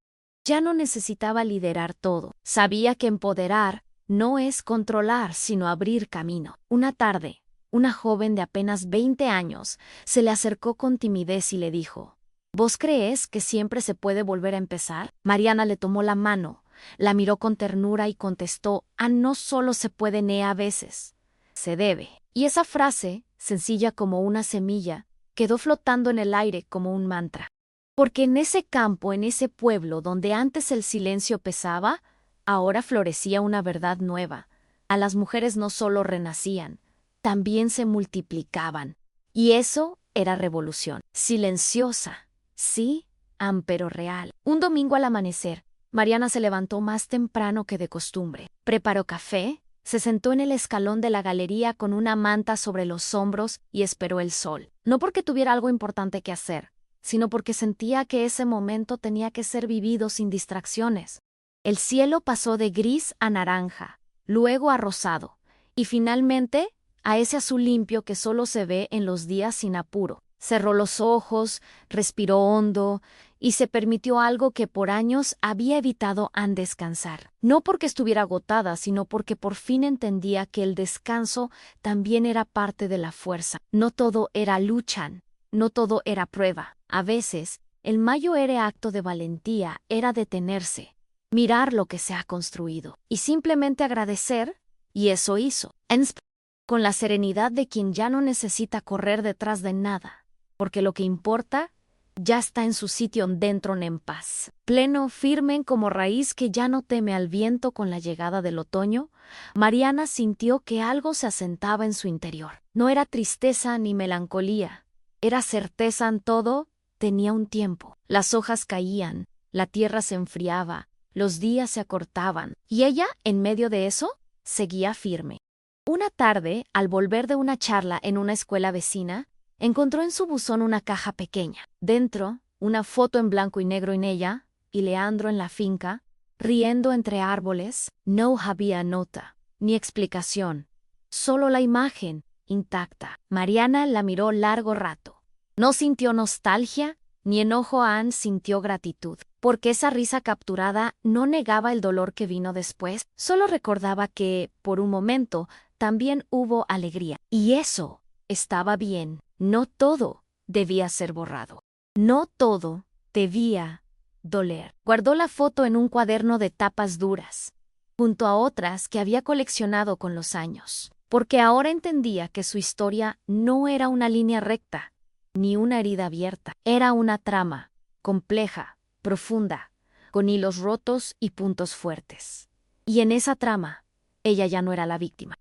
[SPEAKER 1] Ya no necesitaba liderar todo. Sabía que empoderar no es controlar, sino abrir camino. Una tarde, una joven de apenas 20 años se le acercó con timidez y le dijo: ¿Vos crees que siempre se puede volver a empezar? Mariana le tomó la mano, la miró con ternura y contestó: no solo se puede, a veces se debe. Y esa frase, sencilla como una semilla, quedó flotando en el aire como un mantra. Porque en ese campo, en ese pueblo donde antes el silencio pesaba, ahora florecía una verdad nueva. A las mujeres no solo renacían, también se multiplicaban. Y eso era revolución. Silenciosa, sí, pero real. Un domingo al amanecer, Mariana se levantó más temprano que de costumbre. Preparó café, se sentó en el escalón de la galería con una manta sobre los hombros y esperó el sol. No porque tuviera algo importante que hacer, sino porque sentía que ese momento tenía que ser vivido sin distracciones. El cielo pasó de gris a naranja, luego a rosado, y finalmente a ese azul limpio que solo se ve en los días sin apuro. Cerró los ojos, respiró hondo y se permitió algo que por años había evitado: descansar. No porque estuviera agotada, sino porque por fin entendía que el descanso también era parte de la fuerza. No todo era lucha, no todo era prueba. A veces, El mayor acto de valentía era detenerse, mirar lo que se ha construido y simplemente agradecer, y eso hizo. Con la serenidad de quien ya no necesita correr detrás de nada, porque lo que importa ya está en su sitio dentro en paz. Pleno, firme como raíz que ya no teme al viento con la llegada del otoño, Mariana sintió que algo se asentaba en su interior. No era tristeza ni melancolía, era certeza en todo, tenía un tiempo. Las hojas caían, la tierra se enfriaba, los días se acortaban, y ella, en medio de eso, seguía firme. Una tarde, al volver de una charla en una escuela vecina, encontró en su buzón una caja pequeña. Dentro, una foto en blanco y negro en ella, y Leandro en la finca, riendo entre árboles. No había nota, ni explicación, solo la imagen, intacta. Mariana la miró largo rato. No sintió nostalgia, ni enojo. Sintió gratitud, porque esa risa capturada no negaba el dolor que vino después, solo recordaba que, por un momento, también hubo alegría. Y eso estaba bien. No todo debía ser borrado. No todo debía doler. Guardó la foto en un cuaderno de tapas duras, junto a otras que había coleccionado con los años, porque ahora entendía que su historia no era una línea recta, ni una herida abierta. Era una trama, compleja, profunda, con hilos rotos y puntos fuertes. Y en esa trama, ella ya no era la víctima.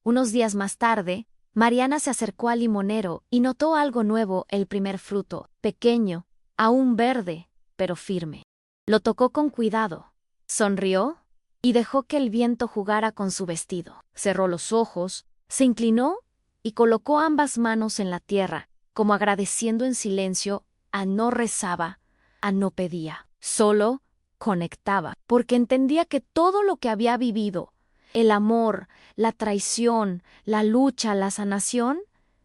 [SPEAKER 1] Unos días más tarde, Mariana se acercó al limonero y notó algo nuevo: el primer fruto, pequeño, aún verde, pero firme. Lo tocó con cuidado, sonrió y dejó que el viento jugara con su vestido. Cerró los ojos, se inclinó y colocó ambas manos en la tierra, como agradeciendo en silencio. No rezaba, no pedía, solo conectaba, porque entendía que todo lo que había vivido, el amor, la traición, la lucha, la sanación,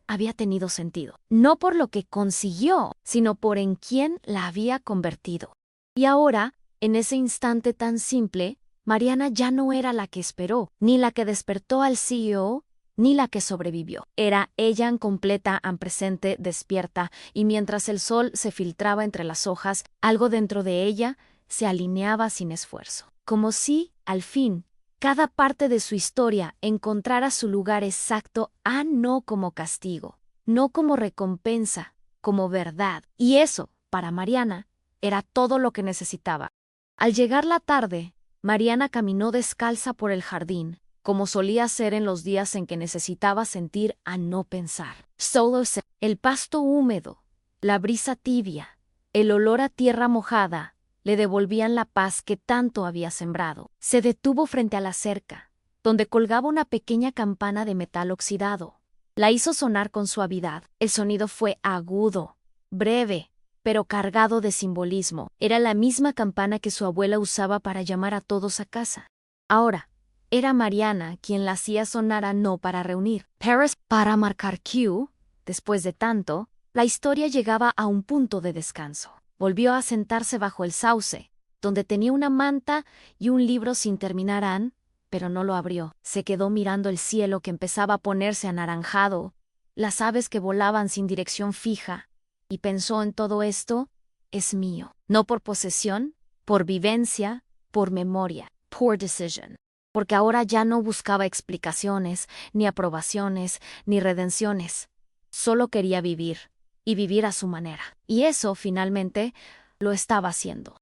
[SPEAKER 1] había tenido sentido. No por lo que consiguió, sino por en quién la había convertido. Y ahora, en ese instante tan simple, Mariana ya no era la que esperó, ni la que despertó al CEO, ni la que sobrevivió. Era ella en completa, en presente, despierta, y mientras el sol se filtraba entre las hojas, algo dentro de ella se alineaba sin esfuerzo. Como si, al fin, cada parte de su historia encontrara su lugar exacto, no como castigo, no como recompensa, como verdad. Y eso, para Mariana, era todo lo que necesitaba. Al llegar la tarde, Mariana caminó descalza por el jardín, como solía hacer en los días en que necesitaba sentir a no pensar. El pasto húmedo, la brisa tibia, el olor a tierra mojada, le devolvían la paz que tanto había sembrado. Se detuvo frente a la cerca, donde colgaba una pequeña campana de metal oxidado. La hizo sonar con suavidad. El sonido fue agudo, breve, pero cargado de simbolismo. Era la misma campana que su abuela usaba para llamar a todos a casa. Ahora, era Mariana quien la hacía sonar, no para reunir, para marcar Q. Después de tanto, la historia llegaba a un punto de descanso. Volvió a sentarse bajo el sauce, donde tenía una manta y un libro sin terminar, pero no lo abrió. Se quedó mirando el cielo que empezaba a ponerse anaranjado, las aves que volaban sin dirección fija, y pensó: en todo esto es mío, no por posesión, por vivencia, por memoria, por decision. Porque ahora ya no buscaba explicaciones, ni aprobaciones, ni redenciones. Solo quería vivir, y vivir a su manera. Y eso, finalmente, lo estaba haciendo.